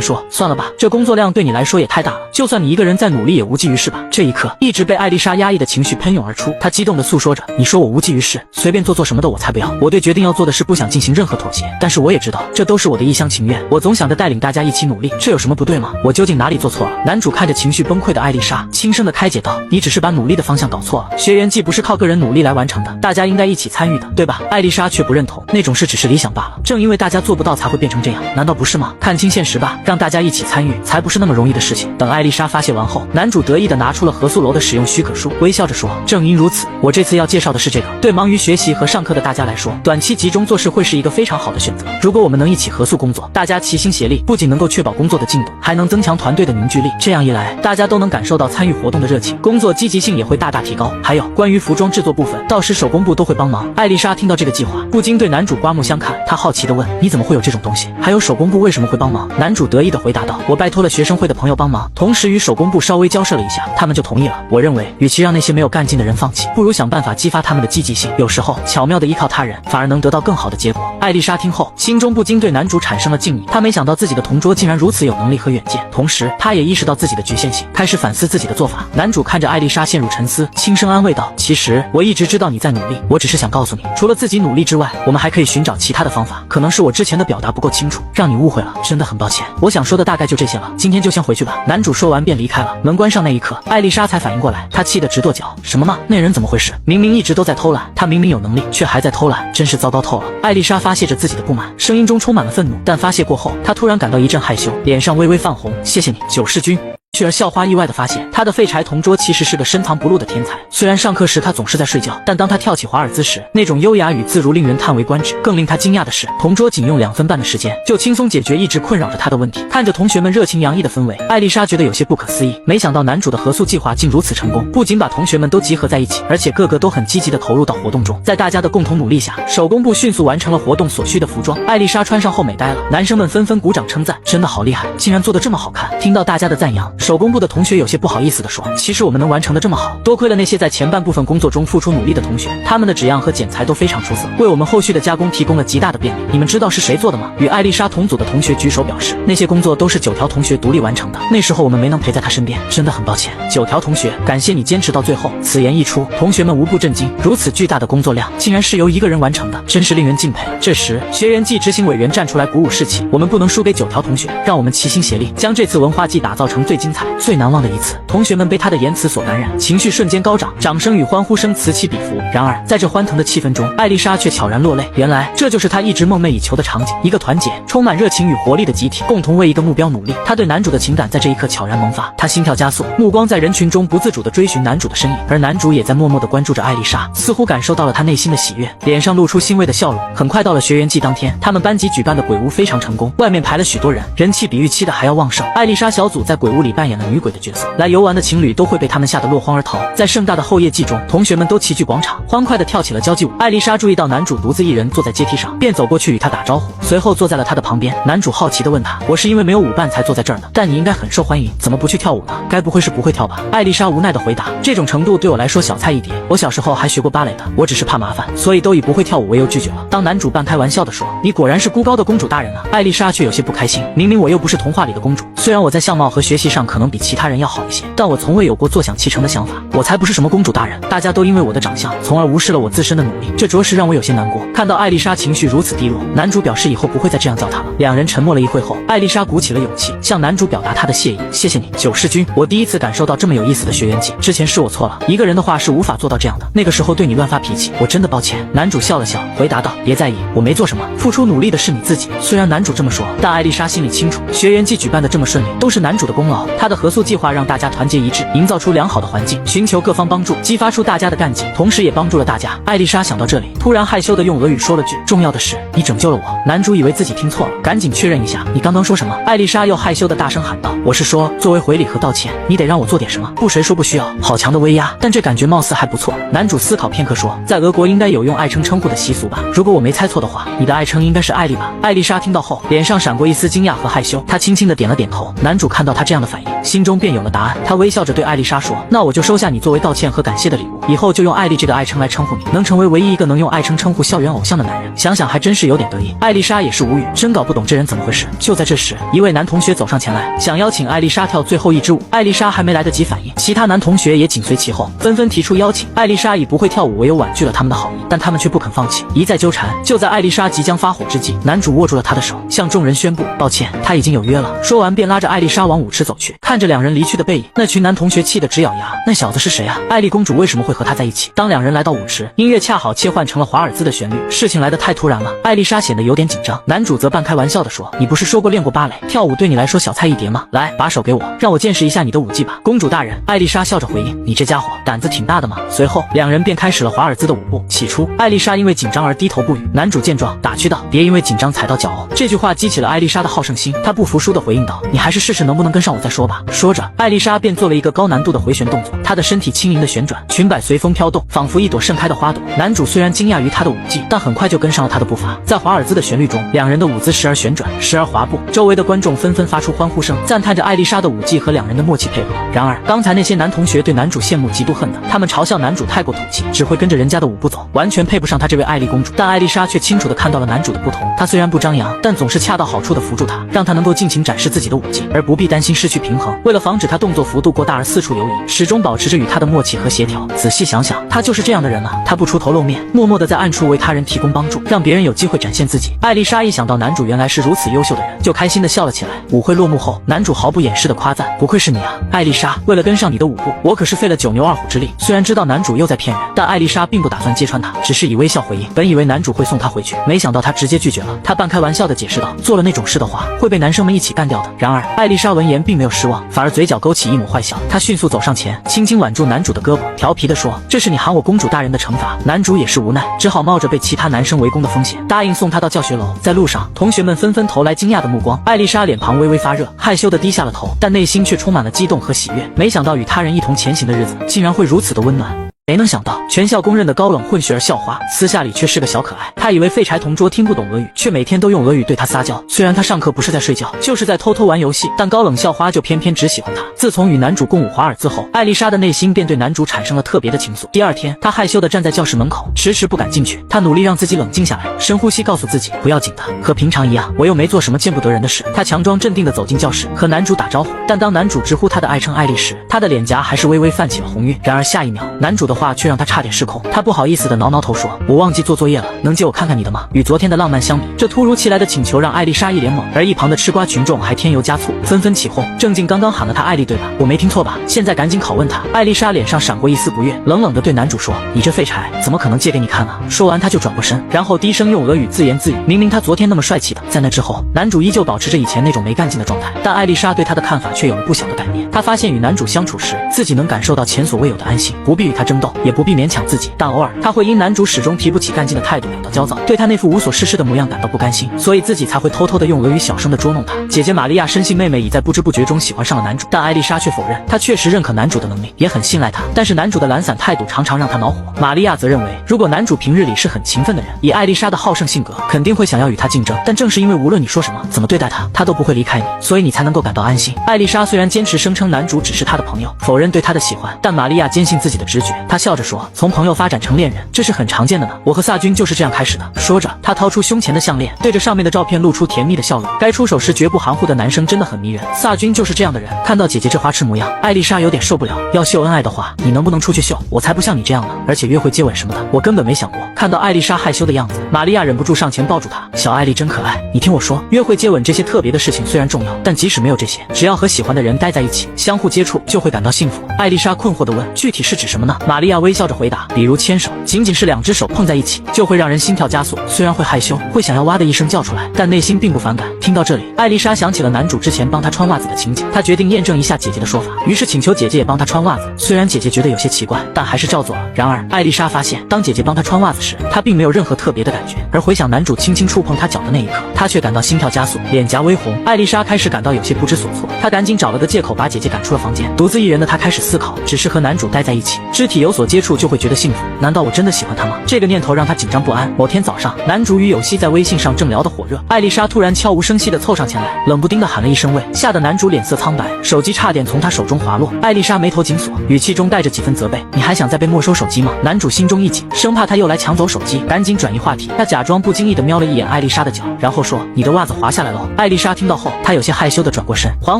说：“算了吧，这工作量对你来说也太大了，就算你一个人再努力也无济于事吧。”这一刻，一直被艾丽莎压抑的情绪喷涌而出，她激动地诉说着：“你说我无济于事，随便做什么的我才不要，我对决定要做的事不想进行任何妥协，但是我也知道这都是我的一厢情愿，我总想着带领大家一起努力，这有什么不对吗？我究竟哪里做错了？”男主看着情绪崩溃的艾丽莎，轻声地开解道：“你只是把努力的方向搞错了，学园季不是靠个人努力来完成的，大家应该一起参与的，对吧？”艾丽莎却不认同，那种事只是理想罢了，正因为大家做不到才会变成这样，难道不是吗？看清现实吧，让大家一起参与才不是那么容易的事情。等艾丽莎发泄完后，男主得意地拿出了合宿楼的使用许可书，微笑着说：“正因如此，我这次要介绍的是这个。对忙于学习和上课的大家来说，短期集中做事会是一个非常好的选择。如果我们能一起合宿工作，大家齐心协力，不仅能够确保工作的进度，还能增强团队的凝聚力。这样一来，大家都能感受到参与活动的热情，工作积极性也会大大提高。还有关于服装制作部分，到时手工部都会帮忙。”艾丽莎听到这个计划，不禁对男主刮目相看，她好奇地问：“你怎么会有这种东西？还有手工部为什么会帮忙？”男主得意地回答道：“我拜托了学生会的朋友帮忙，同时与手工部稍微交涉了一下，他们就同意了。我认为，与其让那些没有干劲的人放弃，不如想办法激发他们的积极性。有时候，巧妙地依靠他人，反而能得到更好的结果。”艾丽莎听后，心中不禁对男主产生了敬意。她没想到自己的同桌竟然如此有能力和远见，同时她也意识到自己的局限性，开始反思自己的做法。男主看着艾丽莎陷入沉思，轻声安慰道：“其实我一直知道你在努力，我只是想告诉你，除了自己努力之外，我们还可以寻找其他的方法。可能是我之前的表达不够清楚，让你误会了，真的很抱歉。我想说的大概就这些了，今天就先回去吧。男主说完便离开了。门关上那一刻，艾丽莎才反应过来，她气得直跺脚。什么嘛，那人怎么回事？明明一直都在偷懒，他明明有能力，却还在偷懒，真是糟糕透了。艾丽莎发泄着自己的不满，声音中充满了愤怒，但发泄过后，她突然感到一阵害羞，脸上微微泛红。谢谢你，九世君。却儿校花意外地发现，他的废柴同桌其实是个深藏不露的天才。虽然上课时他总是在睡觉，但当他跳起华尔兹时，那种优雅与自如令人叹为观止。更令他惊讶的是，同桌仅用2分半的时间就轻松解决一直困扰着他的问题。看着同学们热情洋溢的氛围，艾丽莎觉得有些不可思议。没想到男主的合宿计划竟如此成功，不仅把同学们都集合在一起，而且个个都很积极地投入到活动中。在大家的共同努力下，手工部迅速完成了活动所需的服装。艾丽莎穿上后美呆了，男生们纷纷鼓掌称赞，真的好厉害，竟然做得这么好看。听到大家的赞扬，手工部的同学有些不好意思地说，其实我们能完成的这么好，多亏了那些在前半部分工作中付出努力的同学，他们的纸样和剪裁都非常出色，为我们后续的加工提供了极大的便利。你们知道是谁做的吗？与艾丽莎同组的同学举手表示，那些工作都是9条同学独立完成的，那时候我们没能陪在他身边，真的很抱歉。9条同学，感谢你坚持到最后。此言一出，同学们无不震惊，如此巨大的工作量竟然是由一个人完成的，真是令人敬佩。这时学员季执行委员站出来鼓舞士气，我们不能输给9条同学，让我们齐心协力，将这次文化季打造成最精彩最难忘的一次。同学们被他的言辞所感染，情绪瞬间高涨，掌声与欢呼声此起彼伏。然而在这欢腾的气氛中，艾丽莎却悄然落泪。原来这就是她一直梦寐以求的场景，一个团结充满热情与活力的集体，共同为一个目标努力。她对男主的情感在这一刻悄然萌发，她心跳加速，目光在人群中不自主地追寻男主的身影，而男主也在默默地关注着艾丽莎，似乎感受到了她内心的喜悦，脸上露出欣慰的笑容。很快到了学员季当天，他们班级举办的鬼屋非常成功，外面排了许多人，人气比预期的还要旺盛。艾丽莎小组在鬼屋里扮演了女鬼的角色，来游玩的情侣都会被他们吓得落荒而逃。在盛大的后夜祭中，同学们都齐聚广场，欢快地跳起了交际舞。艾丽莎注意到男主独自一人坐在阶梯上，便走过去与他打招呼，随后坐在了他的旁边。男主好奇地问他，我是因为没有舞伴才坐在这儿的，但你应该很受欢迎，怎么不去跳舞呢？该不会是不会跳吧？艾丽莎无奈地回答，这种程度对我来说小菜一碟，我小时候还学过芭蕾的，我只是怕麻烦，所以都以不会跳舞为由拒绝了。当男主半开玩笑地说，你果然是孤高的公主大人啊，艾丽莎却有些不开心，明明我又不是童话里的公主，虽然我在相貌和学习上可能比其他人要好一些，但我从未有过坐享其成的想法，我才不是什么公主大人，大家都因为我的长相从而无视了我自身的努力，这着实让我有些难过。看到艾丽莎情绪如此低落，男主表示以后不会再这样叫她了。两人沉默了一会后，艾丽莎鼓起了勇气向男主表达她的谢意，谢谢你，九世君，我第一次感受到这么有意思的学员季，之前是我错了，一个人的话是无法做到这样的，那个时候对你乱发脾气，我真的抱歉。男主笑了笑回答道，别在意，我没做什么，付出努力的是你自己。虽然男主这么说，但艾丽莎心里清楚，学员季举办的这么顺利都是男主的功劳，他的合宿计划让大家团结一致，营造出良好的环境，寻求各方帮助，激发出大家的干劲，同时也帮助了大家。艾丽莎想到这里，突然害羞地用俄语说了句，重要的是你拯救了我。男主以为自己听错了，赶紧确认一下，你刚刚说什么？艾丽莎又害羞地大声喊道，我是说作为回礼和道歉，你得让我做点什么。不，谁说不需要？好强的威压，但这感觉貌似还不错。男主思考片刻说，在俄国应该有用爱称称呼的习俗吧，如果我没猜错的话，你的爱称应该是艾丽吧。艾丽莎听到后，脸上闪过一丝惊讶和害羞，她轻轻地点了点头。男主看到她这样的反应，心中便有了答案。他微笑着对艾丽莎说，那我就收下你作为道歉和感谢的礼物，以后就用艾丽这个爱称来称呼你，能成为唯一一个能用爱称称呼校园偶像的男人，想想还真是有点得意。艾丽莎也是无语，真搞不懂这人怎么回事。就在这时，一位男同学走上前来，想邀请艾丽莎跳最后一支舞。艾丽莎还没来得及反应，其他男同学也紧随其后，纷纷提出邀请。艾丽莎以不会跳舞为由婉拒了他们的好意，但他们却不肯放弃，一再纠缠。就在艾丽莎即将发火之际，男主握住了她的手，向众人宣布，抱歉，他已经有约了。说完便拉着艾丽莎往舞池走去。看着两人离去的背影，那群男同学气得直咬牙，那小子是谁啊？艾丽公主为什么会和他在一起？当两人来到舞池，音乐恰好切换成了华尔兹的旋律，事情来得太突然了，艾丽莎显得有点紧张。男主则半开玩笑地说，你不是说过练过芭蕾，跳舞对你来说小菜一碟吗？来，把手给我，让我见识一下你的舞技吧。公主大人，艾丽莎笑着回应，你这家伙胆子挺大的嘛。随后两人便开始了华尔兹的舞步。起初艾丽莎因为紧张而低头不语，男主见状打趣道，别因为紧张踩到脚哦。这句话激起了艾丽莎的好胜心，她不服输地回应道，你还是试试能不能跟上我再说吧。说着艾丽莎便做了一个高难度的回旋动作，她的身体轻盈地旋转，裙摆随风飘动，仿佛一朵盛开的花朵。男主虽然惊讶于她的舞技，但很快就跟上了她的步伐。在华尔兹的旋律中，两人的舞姿时而旋转，时而滑步，周围的观众纷纷发出欢呼声，赞叹着艾丽莎的舞技和两人的默契配合。然而刚才那些男同学对男主羡慕嫉妒恨的。他们嘲笑男主太过土气，只会跟着人家的舞步走，完全配不上她这位艾丽公主。但艾丽莎却清楚地看到了男主的不同，她虽然不张扬，但总是恰到好处地扶住他，让他能够尽情展示自己的武技，而不必担心失去平衡。为了防止他动作幅度过大而四处游移，始终保持着与他的默契和协调。仔细想想，他就是这样的人啊，他不出头露面，默默地在暗处为他人提供帮助，让别人有机会展现自己。艾丽莎一想到男主原来是如此优秀的人，就开心地笑了起来。舞会落幕后，男主毫不掩饰地夸赞：“不愧是你啊，艾丽莎！为了跟上你的舞步，我可是费了九牛二虎之力。”虽然知道男主又在骗人，但艾丽莎并不打算揭穿他，只是以微笑回应。本以为男主会送她回去，没想到他直接拒绝了。他半开玩笑地解释道：“做了那种事的话，会被男生们一起干掉的。”然而，艾丽莎闻言并没有失望，反而嘴角勾起一抹坏笑。她迅速走上前，轻轻挽住男主的胳膊，调皮地说：“这是你喊我公主大人的惩罚。”男主也是无奈，只好冒着被其他男生围攻的风险，答应送她到教学楼。在路上，同学们纷纷投来惊讶的目光。艾丽莎脸庞微微发热，害羞地低下了头，但内心却充满了激动和喜悦。没想到与他人一同前行的日子，竟然会如此的温暖。没能想到，全校公认的高冷混血儿校花，私下里却是个小可爱。他以为废柴同桌听不懂俄语，却每天都用俄语对他撒娇。虽然他上课不是在睡觉，就是在偷偷玩游戏，但高冷校花就偏偏只喜欢他。自从与男主共舞华尔兹后，艾丽莎的内心便对男主产生了特别的情愫。第二天，她害羞地站在教室门口，迟迟不敢进去。她努力让自己冷静下来，深呼吸，告诉自己不要紧的，和平常一样，我又没做什么见不得人的事。她强装镇定地走进教室，和男主打招呼。但当男主直呼她的爱称艾丽时，她的脸颊还是微微泛起了红晕。然而下一秒，男主的话却让她差点失控。她不好意思地挠挠头说：“我忘记做作业了，能借我看看你的吗？”与昨天的浪漫相比，这突如其来的请求让艾丽莎一脸懵，而一旁的吃瓜群众还添油加醋，纷纷起哄。正经刚刚喊了她艾丽对吧？我没听错吧？现在赶紧拷问她。艾丽莎脸上闪过一丝不悦，冷冷地对男主说：“你这废柴，怎么可能借给你看啊？”说完，她就转过身，然后低声用俄语自言自语。明明她昨天那么帅气的。在那之后，男主依旧保持着以前那种没干劲的状态，但艾丽莎对他的看法却有了不小的改变。她发现与男主相处时，自己能感受到前所未有的安心，不必与他争斗，也不必勉强自己。但偶尔，她会因男主始终提不起干劲的态度感到焦躁，对他那副无所事事的模样感到不甘心，所以自己才会偷偷的用俄语小声的捉弄他。姐姐玛利亚深信妹妹已在不知不觉中喜欢上了男主，但艾丽莎却否认。她确实认可男主的能力，也很信赖他，但是男主的懒散态度常常让她恼火。玛利亚则认为，如果男主平日里是很勤奋的人，以艾丽莎的好胜性格，肯定会想要与他竞争。但正是因为无论你说什么，怎么对待他，他都不会离开你，所以你才能够感到安心。艾丽莎虽然坚持声称男主只是她的朋友，否认对他的喜欢，但玛利亚坚信自己的直觉。她笑着说：“从朋友发展成恋人，这是很常见的呢。我和萨君就是这样开始的。”说着，她掏出胸前的项链，对着上面的照片露出甜蜜的笑容。该出手时绝不含糊的男生真的很迷人。萨君就是这样的人。看到姐姐这花痴模样，艾丽莎有点受不了。要秀恩爱的话，你能不能出去秀？我才不像你这样呢。而且约会接吻什么的，我根本没想过。看到艾丽莎害羞的样子，玛利亚忍不住上前抱住她。小艾丽真可爱。你听我说，约会接吻这些特别的事情虽然重要，但即使没有这些，只要和喜欢的人待在一起，相互接触，就会感到幸福。艾丽莎困惑地问：“具体是指什么呢？”玛利亚微笑着回答：“比如牵手，仅仅是两只手碰在一起，就会让人心跳加速。虽然会害羞，会想要哇的一声叫出来，但内心并不反感。”听到这里，艾丽莎想起了男主之前帮她穿袜子的情景，她决定验证一下姐姐的说法，于是请求姐姐也帮她穿袜子。虽然姐姐觉得有些奇怪，但还是照做了。然而，艾丽莎发现，当姐姐帮她穿袜子时，她并没有任何特别的感觉，而回想男主轻轻触碰她脚的那一刻，她却感到心跳加速，脸颊微红。艾丽莎开始感到有些不知所措，她赶紧找了个借口把姐姐赶出了房间。独自一人的她开始思考，只是和男主待在一起，肢体有所接触就会觉得幸福。难道我真的喜欢他吗？这个念头让她紧张不安。某天早上，男主与有希在微信上正聊得火热，艾丽莎突然悄无声息地凑上前来，冷不丁地喊了一声喂，吓得男主脸色苍白，手机差点从他手中滑落。艾丽莎眉头紧锁，语气中带着几分责备：“你还想再被没收手机吗？”男主心中一紧，生怕他又来抢走手机，赶紧转移话题。他假装不经意地瞄了一眼艾丽莎的脚，然后说：“你的袜子滑下来了。”艾丽莎听到后，她有些害羞地转过身，缓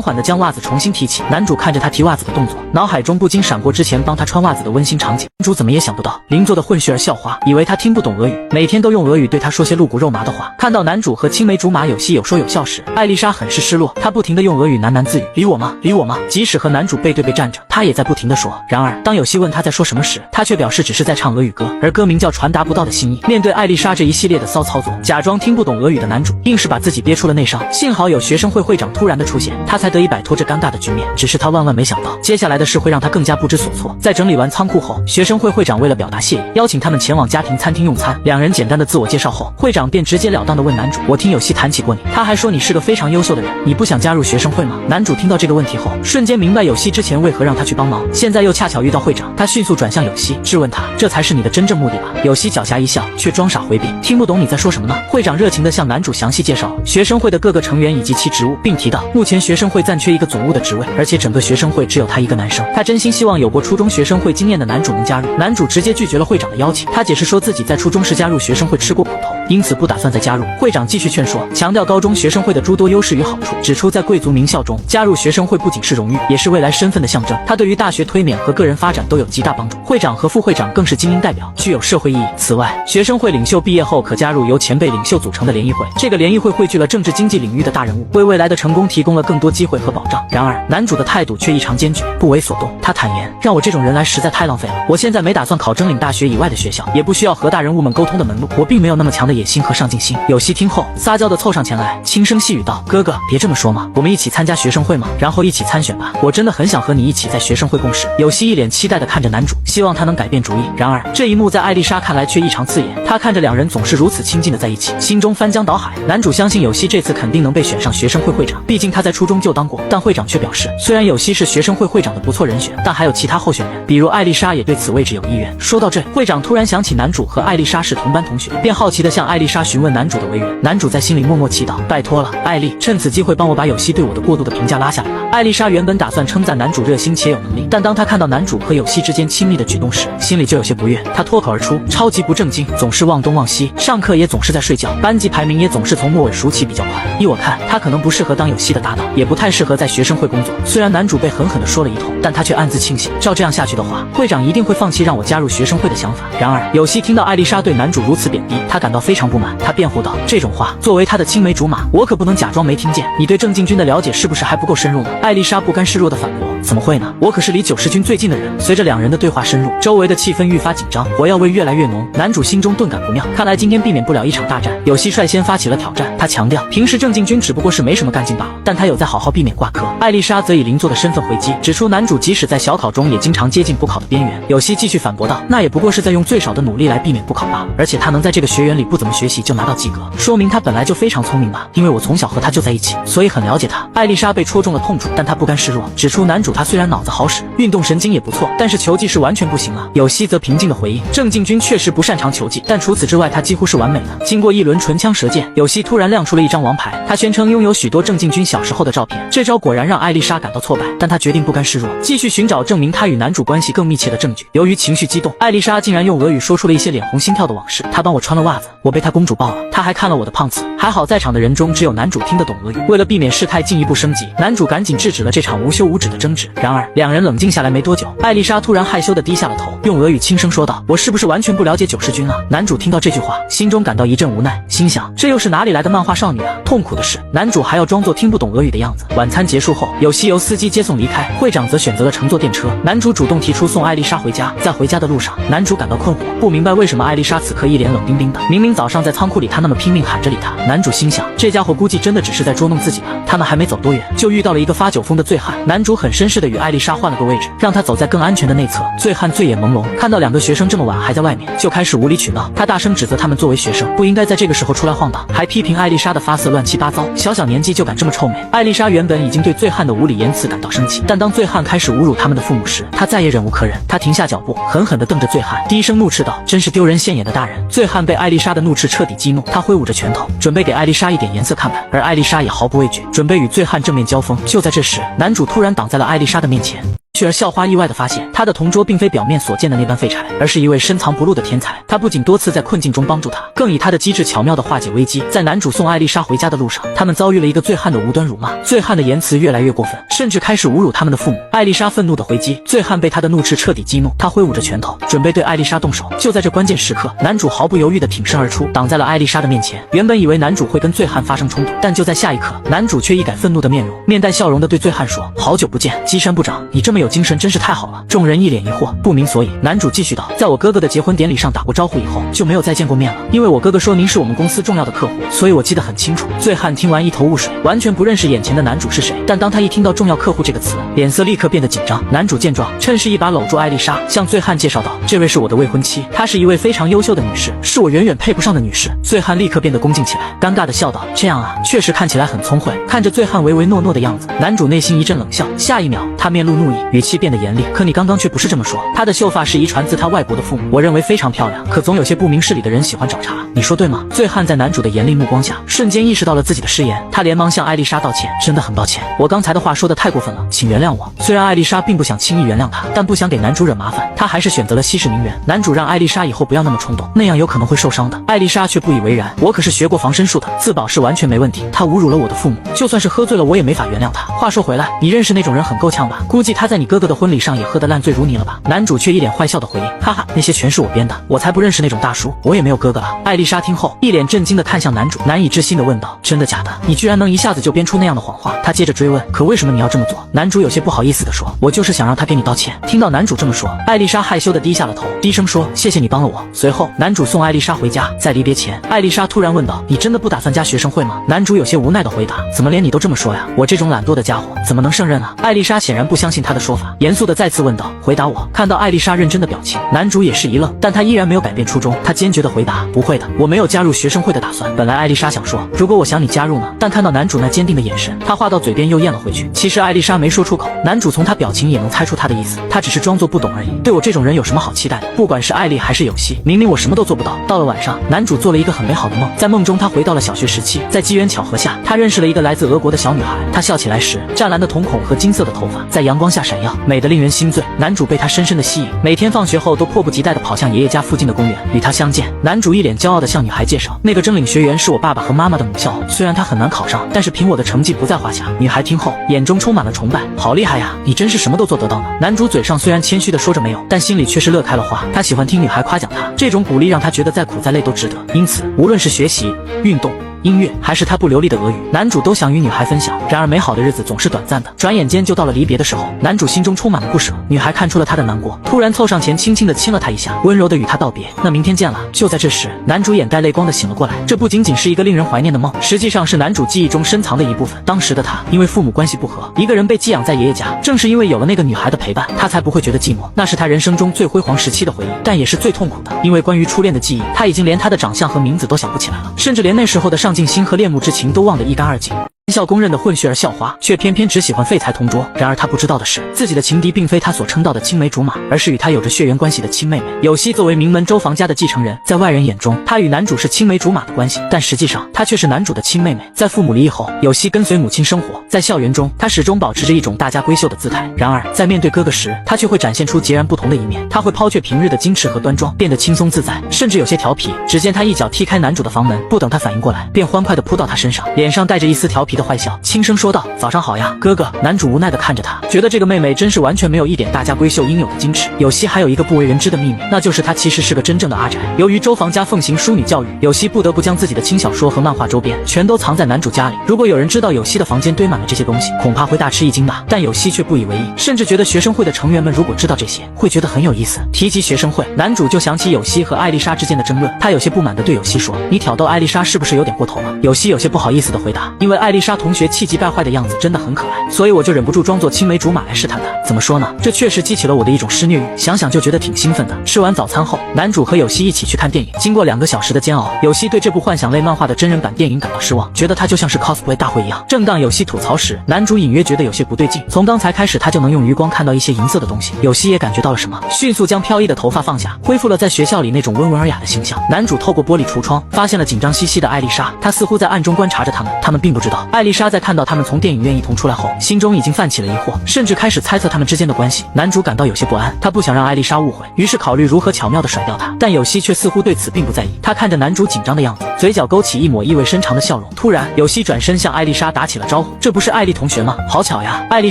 缓地将袜子重新提起。男主看着她提袜子的动作，脑海中不禁闪过之前帮她穿袜子的温馨场景。男主怎么也想不到，邻座的混血儿校花以为他听不懂俄语，每天都用俄语对他说些露骨肉麻的话。看到男主和青梅竹马有戏有说有笑时，艾丽莎很是失落，她不停地用俄语喃喃自语：“理我吗？理我吗？”即使和男主背对背站着，她也在不停地说。然而，当有希问她在说什么时，她却表示只是在唱俄语歌，而歌名叫《传达不到的心意》。面对艾丽莎这一系列的骚操作，假装听不懂俄语的男主硬是把自己憋出了内伤。幸好有学生会会长突然的出现，他才得以摆脱这尴尬的局面。只是他万万没想到，接下来的事会让他更加不知所措。在整理完仓库后，后，学生会会长为了表达谢意，邀请他们前往家庭餐厅用餐。两人简单的自我介绍后，会长便直截了当的问男主：“我听有希谈起过你，他还说你是个非常优秀的人，你不想加入学生会吗？”男主听到这个问题后，瞬间明白有希之前为何让他去帮忙，现在又恰巧遇到会长，他迅速转向有希，质问他：“这才是你的真正目的吧？”有希狡黠一笑，却装傻回避：“听不懂你在说什么呢？”会长热情地向男主详细介绍学生会的各个成员以及其职务，并提到目前学生会暂缺一个总务的职位，而且整个学生会只有他一个男生。他真心希望有过初中学生会经验的男主能加入。男主直接拒绝了会长的邀请，他解释说自己在初中时加入学生会吃过苦头，因此不打算再加入。会长继续劝说，强调高中学生会的诸多优势与好处，指出在贵族名校中加入学生会不仅是荣誉，也是未来身份的象征，它对于大学推免和个人发展都有极大帮助。会长和副会长更是精英代表，具有社会意义。此外，学生会领袖毕业后可加入由前辈领袖组成的联谊会，这个联谊会汇聚了政治经济领域的大人物，为未来的成功提供了更多机会和保障。然而，男主的态度却异常坚决，不为所动。他坦言，让我这种人来实在太浪费了，我现在没打算考征领大学以外的学校，也不需要和大人物们沟通的门路，我并没有那么强的野心和上进心。有希听后，撒娇的凑上前来，轻声细语道：“哥哥，别这么说嘛，我们一起参加学生会嘛，然后一起参选吧，我真的很想和你一起在学生会共事。”有希一脸期待地看着男主，希望他能改变主意。然而，这一幕在艾丽莎看来却异常刺眼，她看着两人总是如此亲近的在一起，心中翻江倒海。男主相信有希这次肯定能被选上学生会会长，毕竟他在初中就当过。但会长却表示，虽然有希是学生会会长的不错人选，但还有其他候选人，比如艾丽莎也对此位置有意愿。说到这，会长突然想起男主和艾丽莎是同班同学，便好奇地向艾丽莎询问男主的为人。男主在心里默默祈祷：“拜托了，艾丽，趁此机会帮我把有希对我的过度的评价拉下来吧。”艾丽莎原本打算称赞男主热心且有能力，但当她看到男主和有希之间亲密的举动时，心里就有些不悦。她脱口而出：“超级不正经，总是忘东忘西，上课也总是在睡觉，班级排名也总是从末尾数起比较快。依我看，他可能不适合当有希的搭档，也不太适合在学生会工作。”虽然男主被狠狠地说了一通，但他却暗自庆幸，照这样下去的话，会长一定会放弃让我加入学生会的想法。然而，有希听到艾丽莎对男主如此贬低，他感到非常不满。他辩护道：“这种话，作为他的青梅竹马，我可不能假装没听见。你对郑敬军的了解是不是还不够深入呢？”艾丽莎不甘示弱地反驳：“怎么会呢？我可是离九世军最近的人。”随着两人的对话深入，周围的气氛愈发紧张，火药味越来越浓。男主心中顿感不妙，看来今天避免不了一场大战。有希率先发起了挑战，他强调平时郑敬军只不过是没什么干劲罢了，但他有在好好避免挂科。艾丽莎则以邻座的身份回击，指出男主即使在小考中也经常接近补考的边缘。有希继续反驳道：“那也不过是在用最少的努力来避免补考罢了，而且他能在这个学员里不怎么学习就拿到及格，说明他本来就非常聪明吧？因为我从小和他就在一起，所以很了解他。”艾丽莎被戳中了痛处，但她不甘示弱，指出男主他虽然脑子好使，运动神经也不错，但是球技是完全不行啊。有希则平静地回应：“郑敬军确实不擅长球技，但除此之外他几乎是完美的。”经过一轮唇枪舌剑，有希突然亮出了一张王牌，他宣称拥有许多郑敬军小时候的照片。这招果然让艾丽莎感到挫败，但她决定不甘示弱，继续寻找证明他与男主关系更密切的证据。由于情绪激动，艾丽莎竟然用俄语说出了一些脸红心跳的往事。他帮我穿了袜子，我被他公主抱了，他还看了我的胖子。还好在场的人中只有男主听得懂俄语。为了避免事态进一步升级，男主赶紧制止了这场无休无止的争执。然而两人冷静下来没多久，艾丽莎突然害羞地低下了头，用俄语轻声说道：“我是不是完全不了解九世军啊？”男主听到这句话，心中感到一阵无奈，心想这又是哪里来的漫画少女啊？痛苦的是，男主还要装作听不懂俄语的样子。晚餐结束后，有希由司机接送离开，会长则选择了乘坐电车。男主主动提出送艾丽莎回家，在回家的路上，男主感到困惑，不明白为什么艾丽莎此刻一脸冷冰冰的，明明早上在仓库里她那么拼命喊着理他。男主心想，这家伙估计真的只是在捉弄自己吧。他们还没走多远，就遇到了一个发酒疯的醉汉。男主很绅士地与艾丽莎换了个位置，让她走在更安全的内侧。醉汉醉眼朦胧，看到两个学生这么晚还在外面，就开始无理取闹。他大声指责他们作为学生不应该在这个时候出来晃荡，还批评艾丽莎的发色乱七八糟，小小年纪就敢这么臭美。艾丽莎原本已经对醉汉的无理言辞感到生气，但当醉汉开始侮辱他们的父母时，她再也忍无可忍。她停下脚步，狠狠地瞪着醉汉，低声怒斥道：“真是丢人现眼的大人！”醉汉被艾丽莎的怒斥彻底激怒，他挥舞着拳头，准备给艾丽莎一点颜色看看，而艾丽莎也毫不畏惧，准备与醉汉正面交锋。就在这时，男主突然挡在了艾丽莎的面前。却而校花意外地发现，他的同桌并非表面所见的那般废柴，而是一位深藏不露的天才。他不仅多次在困境中帮助他，更以他的机智巧妙地化解危机。在男主送艾丽莎回家的路上，他们遭遇了一个醉汉的无端辱骂，醉汉的言辞越来越过分，甚至开始侮辱他们的父母。艾丽莎愤怒地回击，醉汉被他的怒斥彻底激怒，他挥舞着拳头，准备对艾丽莎动手。就在这关键时刻，男主毫不犹豫地挺身而出，挡在了艾丽莎的面前。原本以为男主会跟醉汉发生冲突，但就在下一刻，男主却一改愤怒的面容，面带笑容地对醉汉说：“好久不见，稽山部长，你这么有有精神真是太好了。众人一脸疑惑，不明所以。男主继续道，在我哥哥的结婚典礼上打过招呼以后，就没有再见过面了。因为我哥哥说您是我们公司重要的客户，所以我记得很清楚。醉汉听完一头雾水，完全不认识眼前的男主是谁。但当他一听到重要客户这个词，脸色立刻变得紧张。男主见状，趁势一把搂住艾丽莎，向醉汉介绍道，这位是我的未婚妻，她是一位非常优秀的女士，是我远远配不上的女士。醉汉立刻变得恭敬起来，尴尬的笑道，这样啊，确实看起来很聪慧。看着醉汉唯唯诺诺的样子，男主内心一阵冷笑，下一秒他面露怒意，语气变得严厉，可你刚刚却不是这么说。她的秀发是遗传自她外婆的父母，我认为非常漂亮，可总有些不明事理的人喜欢找茬，你说对吗？醉汉在男主的严厉目光下，瞬间意识到了自己的失言，他连忙向艾丽莎道歉，真的很抱歉，我刚才的话说的太过分了，请原谅我。虽然艾丽莎并不想轻易原谅他，但不想给男主惹麻烦，他还是选择了息事宁人。男主让艾丽莎以后不要那么冲动，那样有可能会受伤的。艾丽莎却不以为然，我可是学过防身术的，自保是完全没问题。他侮辱了我的父母，就算是喝醉了我也没法原谅他。话说回来，你认识那种人很够呛吧？估计他在你哥哥的婚礼上也喝得烂醉如泥了吧？男主却一脸坏笑的回应，哈哈，那些全是我编的，我才不认识那种大叔，我也没有哥哥了。艾丽莎听后一脸震惊的看向男主，难以置信的问道，真的假的？你居然能一下子就编出那样的谎话？他接着追问，可为什么你要这么做？男主有些不好意思的说，我就是想让他给你道歉。听到男主这么说，艾丽莎害羞的低下了头，低声说，谢谢你帮了我。随后男主送艾丽莎回家，在离别前，艾丽莎突然问道，你真的不打算加学生会吗？男主有些无奈的回答，怎么连你都这么说呀？我这种懒惰的家伙怎么能胜任啊？艾丽莎显然不相信他的说法，严肃的再次问道，回答我。看到艾丽莎认真的表情，男主也是一愣，但他依然没有改变初衷，他坚决的回答，不会的，我没有加入学生会的打算。本来艾丽莎想说，如果我想你加入呢，但看到男主那坚定的眼神，她话到嘴边又咽了回去。其实艾丽莎没说出口，男主从她表情也能猜出她的意思，她只是装作不懂而已。对我这种人有什么好期待的？不管是艾丽还是有希，明明我什么都做不到。到了晚上，男主做了一个很美好的梦，在梦中他回到了小学时期，在机缘巧合下，他认识了一个来自俄国的小女孩。她笑起来时，湛蓝的瞳孔和金色的头发在阳光下闪耀，美得令人心醉。男主被她深深的吸引，每天放学后都迫不及待地跑向爷爷家附近的公园与她相见。男主一脸骄傲地向女孩介绍，那个真领学员是我爸爸和妈妈的母校，虽然他很难考上，但是凭我的成绩不在话下。女孩听后眼中充满了崇拜，好厉害呀，你真是什么都做得到呢。男主嘴上虽然谦虚地说着没有，但心里却是乐开了花。他喜欢听女孩夸奖他，这种鼓励让他觉得再苦再累都值得。因此无论是学习、运动、音乐还是他不流利的俄语，男主都想与女孩分享。然而美好的日子总是短暂的，转眼间就到了离别的时候，男主心中充满了不舍。女孩看出了他的难过，突然凑上前轻轻地亲了他一下，温柔地与他道别，那明天见了。就在这时，男主眼带泪光地醒了过来，这不仅仅是一个令人怀念的梦，实际上是男主记忆中深藏的一部分。当时的他因为父母关系不和，一个人被寄养在爷爷家，正是因为有了那个女孩的陪伴，他才不会觉得寂寞。那是他人生中最辉煌时期的回忆，但也是最痛苦的，因为关于初恋的记忆，他已经连她的长相和名字都想不起来了，甚至连那时候的上进心和恋慕之情都忘得一干二净。全校公认的混血儿校花，却偏偏只喜欢废材同桌。然而他不知道的是，自己的情敌并非他所称道的青梅竹马，而是与他有着血缘关系的亲妹妹。有希作为名门周房家的继承人，在外人眼中，他与男主是青梅竹马的关系，但实际上他却是男主的亲妹妹。在父母离异后，有希跟随母亲生活，在校园中，他始终保持着一种大家闺秀的姿态。然而在面对哥哥时，他却会展现出截然不同的一面。他会抛却平日的矜持和端庄，变得轻松自在，甚至有些调皮。只见他一脚踢开男主的房门，不等他反应过来，便欢快地扑到他身上，脸上带着一丝调皮的坏笑，轻声说道：“早上好呀，哥哥。”男主无奈地看着他，觉得这个妹妹真是完全没有一点大家闺秀应有的矜持。有希还有一个不为人知的秘密，那就是她其实是个真正的阿宅。由于周房家奉行淑女教育，有希不得不将自己的轻小说和漫画周边全都藏在男主家里。如果有人知道有希的房间堆满了这些东西，恐怕会大吃一惊吧。但有希却不以为意，甚至觉得学生会的成员们如果知道这些，会觉得很有意思。提及学生会，男主就想起有希和艾丽莎之间的争论，他有些不满地对有希说：“你挑逗艾丽莎是不是有点过头了？”有希有些不好意思地回答：“因为艾丽莎同学气急败坏的样子真的很可爱，所以我就忍不住装作青梅竹马来试探她。怎么说呢？这确实激起了我的一种施虐欲，想想就觉得挺兴奋的。”吃完早餐后，男主和有希一起去看电影。经过2个小时的煎熬，有希对这部幻想类漫画的真人版电影感到失望，觉得它就像是 cosplay 大会一样。正当有希吐槽时，男主隐约觉得有些不对劲。从刚才开始，他就能用余光看到一些银色的东西。有希也感觉到了什么，迅速将飘逸的头发放下，恢复了在学校里那种温文尔雅的形象。男主透过玻璃橱窗发现了紧张兮兮的艾丽莎，他似乎在暗中观察着他们。他们并不知道，艾丽莎在看到他们从电影院一同出来后，心中已经泛起了疑惑，甚至开始猜测他们之间的关系。男主感到有些不安，他不想让艾丽莎误会，于是考虑如何巧妙地甩掉她。但有希却似乎对此并不在意，他看着男主紧张的样子，嘴角勾起一抹意味深长的笑容。突然，有希转身向艾丽莎打起了招呼：“这不是艾丽同学吗？好巧呀！”艾丽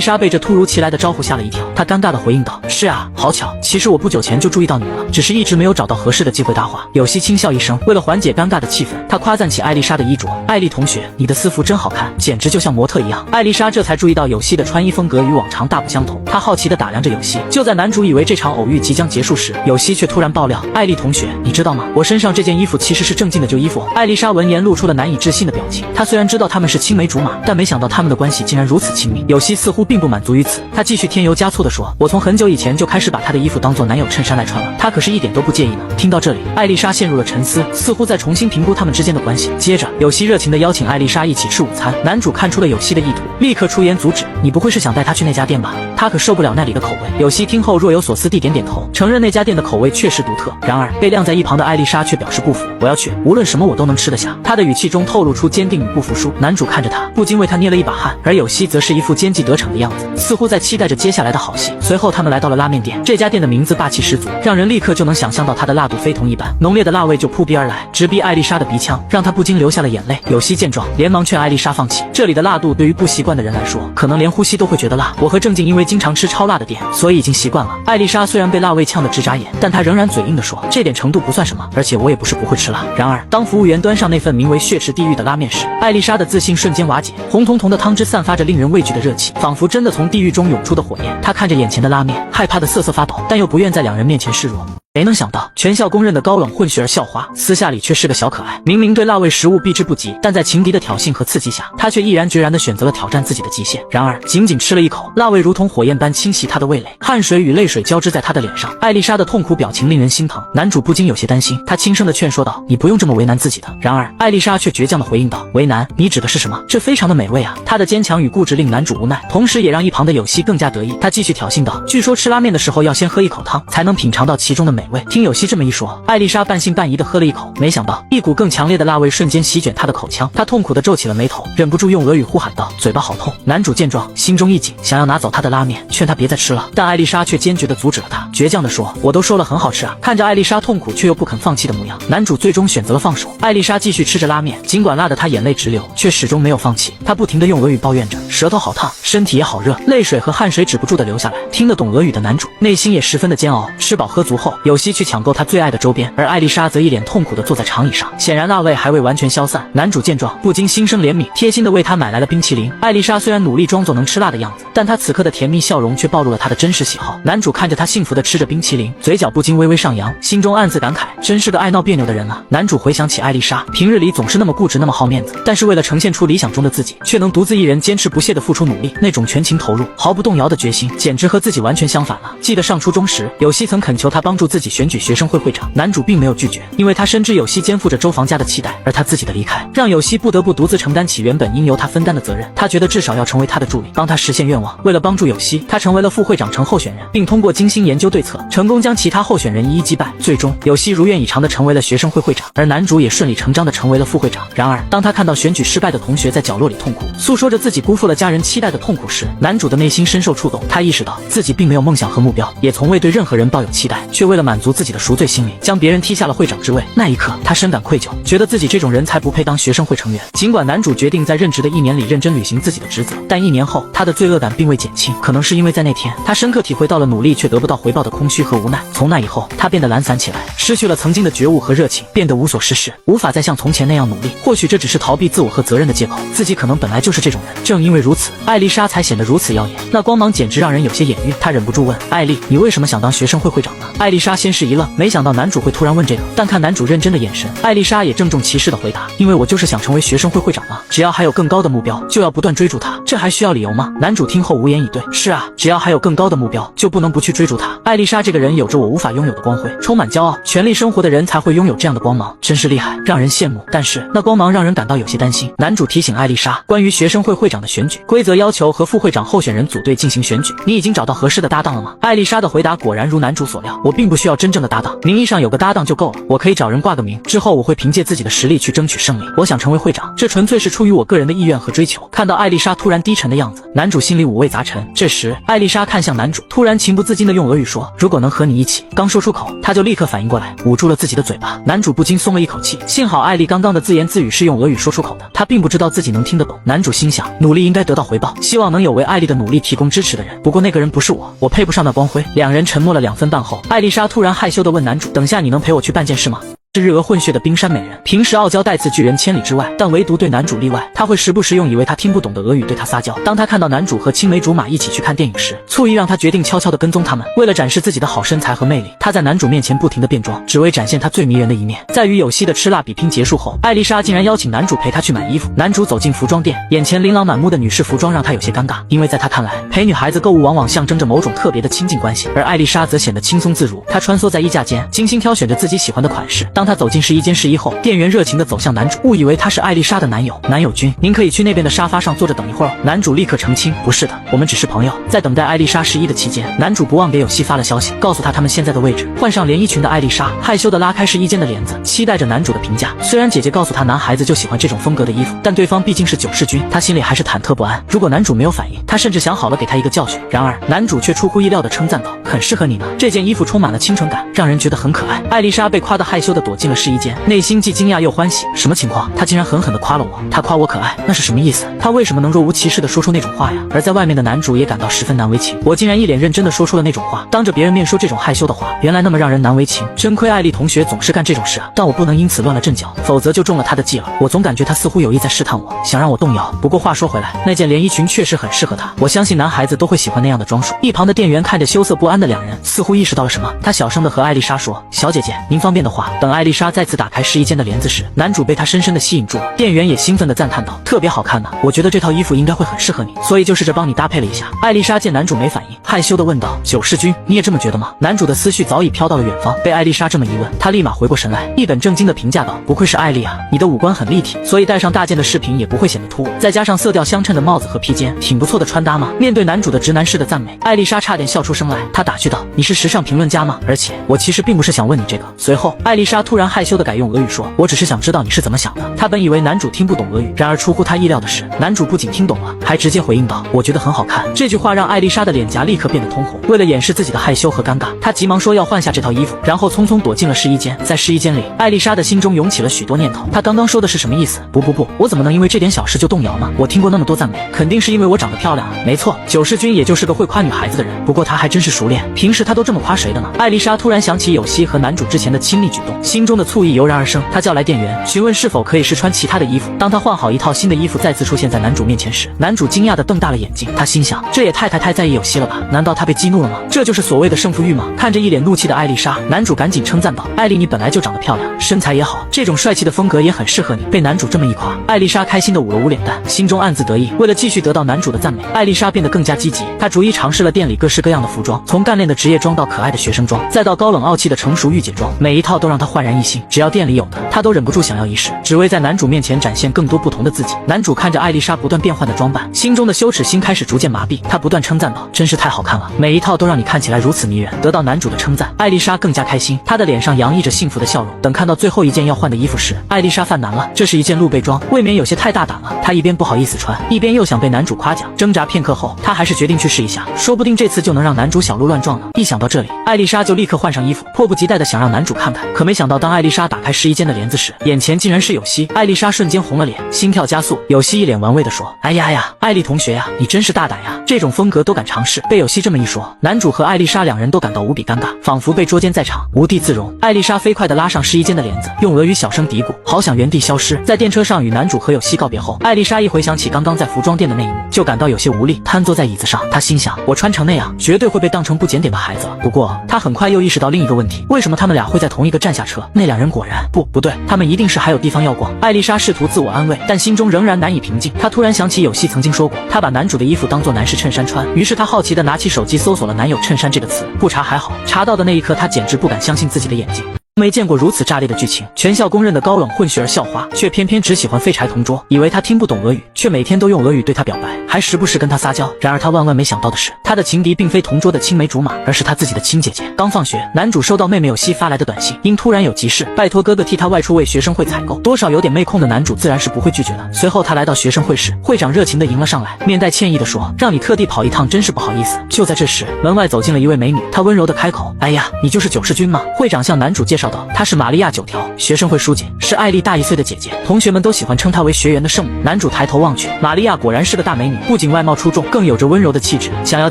莎被这突如其来的招呼吓了一跳，她尴尬地回应道：“是啊，好巧，其实我不久前就注意到你了，只是一直没有找到合适的机会搭话。”有希轻笑一声，为了缓解尴尬的气氛，他夸赞起艾丽莎的衣着：“艾丽同学，你的私服真好看。”简直就像模特一样。艾丽莎这才注意到有希的穿衣风格与往常大不相同，她好奇地打量着有希。就在男主以为这场偶遇即将结束时，有希却突然爆料：“艾丽同学，你知道吗？我身上这件衣服其实是正经的旧衣服。”艾丽莎闻言露出了难以置信的表情。她虽然知道他们是青梅竹马，但没想到他们的关系竟然如此亲密。有希似乎并不满足于此，她继续添油加醋地说：“我从很久以前就开始把他的衣服当做男友衬衫来穿了，他可是一点都不介意呢。”听到这里，艾丽莎陷入了沉思，似乎在重新评估他们之间的关系。接着，有希热情地邀请艾丽莎一起吃午餐。男主看出了有希的意图，立刻出言阻止：“你不会是想带她去那家店吧？她可受不了那里的口味。”有希听后若有所思地点点头，承认那家店的口味确实独特。然而，被晾在一旁的艾丽莎却表示不服：“我要去，无论什么我都能吃得下。”她的语气中透露出坚定与不服输。男主看着她，不禁为她捏了一把汗，而有希则是一副奸计得逞的样子，似乎在期待着接下来的好戏。随后，他们来到了拉面店，这家店的名字霸气十足，让人立刻就能想象到它的辣度非同一般，浓烈的辣味就扑鼻而来，直逼艾丽莎的鼻腔，让她不禁流下了眼泪。有希见状，连忙劝艾丽莎放弃，这里的辣度对于不习惯的人来说，可能连呼吸都会觉得辣。我和正经因为经常吃超辣的店，所以已经习惯了。艾丽莎虽然被辣味呛得直眨眼，但她仍然嘴硬地说：“这点程度不算什么，而且我也不是不会吃辣。”然而，当服务员端上那份名为血池地狱的拉面时，艾丽莎的自信瞬间瓦解，红彤彤的汤汁散发着令人畏惧的热气，仿佛真的从地狱中涌出的火焰。她看着眼前的拉面，害怕的瑟瑟发抖，但又不愿在两人面前示弱。谁能想到，全校公认的高冷混血儿校花，私下里却是个小可爱。明明对辣味食物避之不及，但在情敌的挑衅和刺激下，她却毅然决然地选择了挑战自己的极限。然而，仅仅吃了一口，辣味如同火焰般侵袭她的味蕾，汗水与泪水交织在她的脸上。艾丽莎的痛苦表情令人心疼，男主不禁有些担心，他轻声地劝说道：“你不用这么为难自己的。”然而，艾丽莎却倔强地回应道：“为难？你指的是什么？这非常的美味啊！”她的坚强与固执令男主无奈，同时也让一旁的有希更加得意。他继续挑衅道：“据说吃拉面的时候要先喝一口汤，才能品尝到其中的美味。”听有希这么一说，艾丽莎半信半疑地喝了一口，没想到一股更强烈的辣味瞬间席卷她的口腔，她痛苦地皱起了眉头，忍不住用俄语呼喊道：“嘴巴好痛！”男主见状，心中一紧，想要拿走她的拉面，劝她别再吃了，但艾丽莎却坚决地阻止了他，倔强地说：“我都说了很好吃啊！”看着艾丽莎痛苦却又不肯放弃的模样，男主最终选择了放手。艾丽莎继续吃着拉面，尽管辣得她眼泪直流，却始终没有放弃。她不停地用俄语抱怨着：“舌头好烫，身体也好热。”泪水和汗水止不住地流下来。听得懂俄语的男主内心也十分的煎熬。吃饱喝足后，有希去抢购他最爱的周边，而艾丽莎则一脸痛苦地坐在长椅上，显然辣味还未完全消散。男主见状，不禁心生怜悯，贴心地为她买来了冰淇淋。艾丽莎虽然努力装作能吃辣的样子，但她此刻的甜蜜笑容却暴露了她的真实喜好。男主看着她幸福地吃着冰淇淋，嘴角不禁微微上扬，心中暗自感慨，真是个爱闹别扭的人啊。男主回想起艾丽莎平日里总是那么固执，那么好面子，但是为了呈现出理想中的自己，却能独自一人坚持不懈地付出努力，那种全情投入毫不动摇的决心，简直和自己完全相反了。记得上初中时，有希曾恳求他帮助自己选举学生会会长，男主并没有拒绝，因为他深知有希肩负着周防家的期待，而他自己的离开，让有希不得不独自承担起原本应由他分担的责任。他觉得至少要成为他的助理，帮他实现愿望。为了帮助有希，他成为了副会长成候选人，并通过精心研究对策，成功将其他候选人一一击败。最终，有希如愿以偿地成为了学生会会长，而男主也顺理成章地成为了副会长。然而，当他看到选举失败的同学在角落里痛哭，诉说着自己辜负了家人期待的痛苦时，男主的内心深受触动。他意识到自己并没有梦想和目标，也从未对任何人抱有期待，却为了满足自己的赎罪心理，将别人踢下了会长之位。那一刻，他深感愧疚，觉得自己这种人才不配当学生会成员。尽管男主决定在任职的1年里认真履行自己的职责，但1年后，他的罪恶感并未减轻。可能是因为在那天，他深刻体会到了努力却得不到回报的空虚和无奈。从那以后，他变得懒散起来，失去了曾经的觉悟和热情，变得无所事事，无法再像从前那样努力。或许这只是逃避自我和责任的借口，自己可能本来就是这种人。正因为如此，艾丽莎才显得如此耀眼，那光芒简直让人有些眼晕。他忍不住问艾丽：“你为什么想当学生会会长呢？”艾丽莎先是一愣，没想到男主会突然问这个，但看男主认真的眼神，艾丽莎也郑重其事地回答：“因为我就是想成为学生会会长嘛，只要还有更高的目标，就要不断追逐它，这还需要理由吗？”男主听后无言以对。是啊，只要还有更高的目标，就不能不去追逐它。艾丽莎这个人有着我无法拥有的光辉，充满骄傲，全力生活的人才会拥有这样的光芒，真是厉害，让人羡慕。但是那光芒让人感到有些担心。男主提醒艾丽莎关于学生会会长的选举规则，要求和副会长候选人组队进行选举。你已经找到合适的搭档了吗？艾丽莎的回答果然如男主所料，我并不需要真正的搭档，名义上有个搭档就够了，我可以找人挂个名，之后我会凭借自己的实力去争取胜利。我想成为会长，这纯粹是出于我个人的意愿和追求。看到艾丽莎突然低沉的样子，男主心里五味杂陈。这时，艾丽莎看向男主，突然情不自禁地用俄语说：“如果能和你一起。”刚说出口，他就立刻反应过来，捂住了自己的嘴巴。男主不禁松了一口气，幸好艾丽刚刚的自言自语是用俄语说出口的，他并不知道自己能听得懂。男主心想，努力应该得到回报，希望能有为艾丽的努力提供支持的人，不过那个人不是我，我配不上那光辉。两人沉默了2分半后，艾丽莎突然害羞地问男主：“等下你能陪我去办件事吗？”是日俄混血的冰山美人，平时傲娇待字拒人千里之外，但唯独对男主例外。他会时不时用以为他听不懂的俄语对他撒娇。当他看到男主和青梅竹马一起去看电影时，醋意让他决定悄悄地跟踪他们。为了展示自己的好身材和魅力，他在男主面前不停地变装，只为展现他最迷人的一面。在与有希的吃辣比拼结束后，艾丽莎竟然邀请男主陪她去买衣服。男主走进服装店，眼前琳琅满目的女士服装让他有些尴尬，因为在他看来，陪女孩子购物往往象征着某种特别的亲近关系，而艾丽莎则显得轻松自如。她穿梭在衣架间，精心挑选着自己喜欢的款式。当她走进试衣间试衣后，店员热情地走向男主，误以为他是艾丽莎的男友。男友君，您可以去那边的沙发上坐着等一会儿。男主立刻澄清，不是的，我们只是朋友。在等待艾丽莎试衣的期间，男主不忘给有希发了消息，告诉他们现在的位置。换上连衣裙的艾丽莎害羞地拉开试衣间的帘子，期待着男主的评价。虽然姐姐告诉她男孩子就喜欢这种风格的衣服，但对方毕竟是九世君，她心里还是忐忑不安。如果男主没有反应，她甚至想好了给他一个教训。然而男主却出乎意料地称赞道，很适合你呢，这件衣服充满了清纯感，让人觉得很可爱。艾丽莎被夸得害羞地躲进了试衣间，内心既惊讶又欢喜。什么情况？他竟然狠狠地夸了我，他夸我可爱，那是什么意思？他为什么能若无其事地说出那种话呀？而在外面的男主也感到十分难为情，我竟然一脸认真地说出了那种话，当着别人面说这种害羞的话，原来那么让人难为情。真亏艾丽同学总是干这种事啊，但我不能因此乱了阵脚，否则就中了他的计了。我总感觉他似乎有意在试探我，想让我动摇。不过话说回来，那件连衣裙确实很适合他，我相信男孩子都会喜欢那样的装束。一旁的店员看着羞涩不安的两人，似乎意识到了什么，他小声地和艾丽莎说，小姐姐，您方便的话。等艾丽莎再次打开试衣间的帘子时，男主被她深深地吸引住了。店员也兴奋地赞叹道，特别好看呢，我觉得这套衣服应该会很适合你，所以就试着帮你搭配了一下。艾丽莎见男主没反应，害羞地问道，九世君，你也这么觉得吗？男主的思绪早已飘到了远方，被艾丽莎这么一问，他立马回过神来，一本正经地评价道，不愧是艾丽啊，你的五官很立体，所以戴上大件的饰品也不会显得突兀，再加上色调相称的帽子和披肩，挺不错的穿搭嘛。面对男主的直男式的赞美，艾丽莎差点笑出声来，她打趣道，你是时尚评论家吗？而且我其实并不是想问你这个。随后艾丽莎突然害羞地改用俄语说，我只是想知道你是怎么想的。她本以为男主听不懂俄语，然而出乎她意料的是，男主不仅听懂了，还直接回应道，我觉得很好看。这句话让艾丽莎的脸颊立刻变得通红，为了掩饰自己的害羞和尴尬，她急忙说要换下这套衣服，然后匆匆躲进了试衣间。在试衣间里，艾丽莎的心中涌起了许多念头，她刚刚说的是什么意思？不，我怎么能因为这点小事就动摇呢？我听过那么多赞美，肯定是因为我长得漂亮啊。没错，九世君也就是个会夸女孩子的人，不过他还真是熟练，平时他都这么夸谁的呢？艾丽莎突然想起有希和男主之前的亲密举动，心中的醋意油然而生。她叫来店员，询问是否可以试穿其他的衣服。当她换好一套新的衣服再次出现在男主面前时，男主惊讶地瞪大了眼睛，他心想，这也太在意有希了吧？难道他被激怒了吗？这就是所谓的胜负欲吗？看着一脸怒气的艾丽莎，男主赶紧称赞道，艾丽你本来就长得漂亮，身材也好，这种帅气的风格也很适合你。被男主这么一夸，艾丽莎开心地捂了捂脸蛋，心中暗自得意。为了继续得到男主的赞美，艾丽莎变得更加积极，她逐一尝试了店里各式各样的服装，从干练的职业装到可爱的学生装，再到高冷傲气的成熟御姐装，每一套都让她焕然一新。只要店里有的，她都忍不住想要一试，只为在男主面前展现更多不同的自己。男主看着艾丽莎不断变换的装扮，心中的羞耻心开始逐渐麻痹，他不断称赞道，真是太好看了，每一套都让你看起来如此迷人。得到男主的称赞，艾丽莎更加开心，她的脸上洋溢着幸福的笑容。等看到最后一件要换的衣服时，艾丽莎犯难了，这是一件露背装，未免有些太大胆了。她一边不好意思穿，一边又想被男主夸奖，挣扎片刻后，她还是决定去试一下，说不定这次就能让男主小鹿乱撞呢。一想到这里，艾丽莎就立刻换上衣服，迫不及待地想让男主看看。可没想到，当艾丽莎打开试衣间的帘子时，眼前竟然是有希。艾丽莎瞬间红了脸，心跳加速。有希一脸玩味地说，哎呀，艾丽同学呀，你真是大胆呀，这种风格都敢尝试。被有希这么一说，男主和艾丽莎两人都感到无比尴尬，仿佛被捉奸在场，无地自容。艾丽莎飞快地拉上试衣间的帘子，用俄语小声嘀咕，好想原地消失。在电车上与男主和有希告别后，艾丽莎一回想起刚刚在服装店的那一幕，就感到有些无力，瘫坐在椅子上。她心想，我穿成那样，绝对会被当成不检点的孩子了。不过她很快又意识到另一个问题，为什么他们俩会在同一个站下车？那两人果然不对，他们一定是还有地方要逛。艾丽莎试图自我安慰，但心中仍然难以平静。她突然想起有希曾经说过，她把男主的衣服当作男士衬衫穿，于是她好奇地拿起手机搜索了男友衬衫这个词，不查还好，查到的那一刻她简直不敢相信自己的眼睛。没见过如此炸裂的剧情，全校公认的高冷混血儿校花，却偏偏只喜欢废柴同桌，以为他听不懂俄语，却每天都用俄语对他表白，还时不时跟他撒娇。然而他万万没想到的是，他的情敌并非同桌的青梅竹马，而是他自己的亲姐姐。刚放学，男主收到妹妹有希发来的短信，因突然有急事，拜托哥哥替他外出为学生会采购，多少有点妹控的男主自然是不会拒绝的。随后他来到学生会时，会长热情地迎了上来，面带歉意地说，让你特地跑一趟，真是不好意思。就在这时，门外走进了一位美女，她温柔地开口，哎呀，你就是九世君吗？会长向男主介绍绍道，她是玛利亚9条，学生会书记，是艾丽大1岁的姐姐，同学们都喜欢称她为学员的圣母。男主抬头望去，玛利亚果然是个大美女，不仅外貌出众，更有着温柔的气质，想要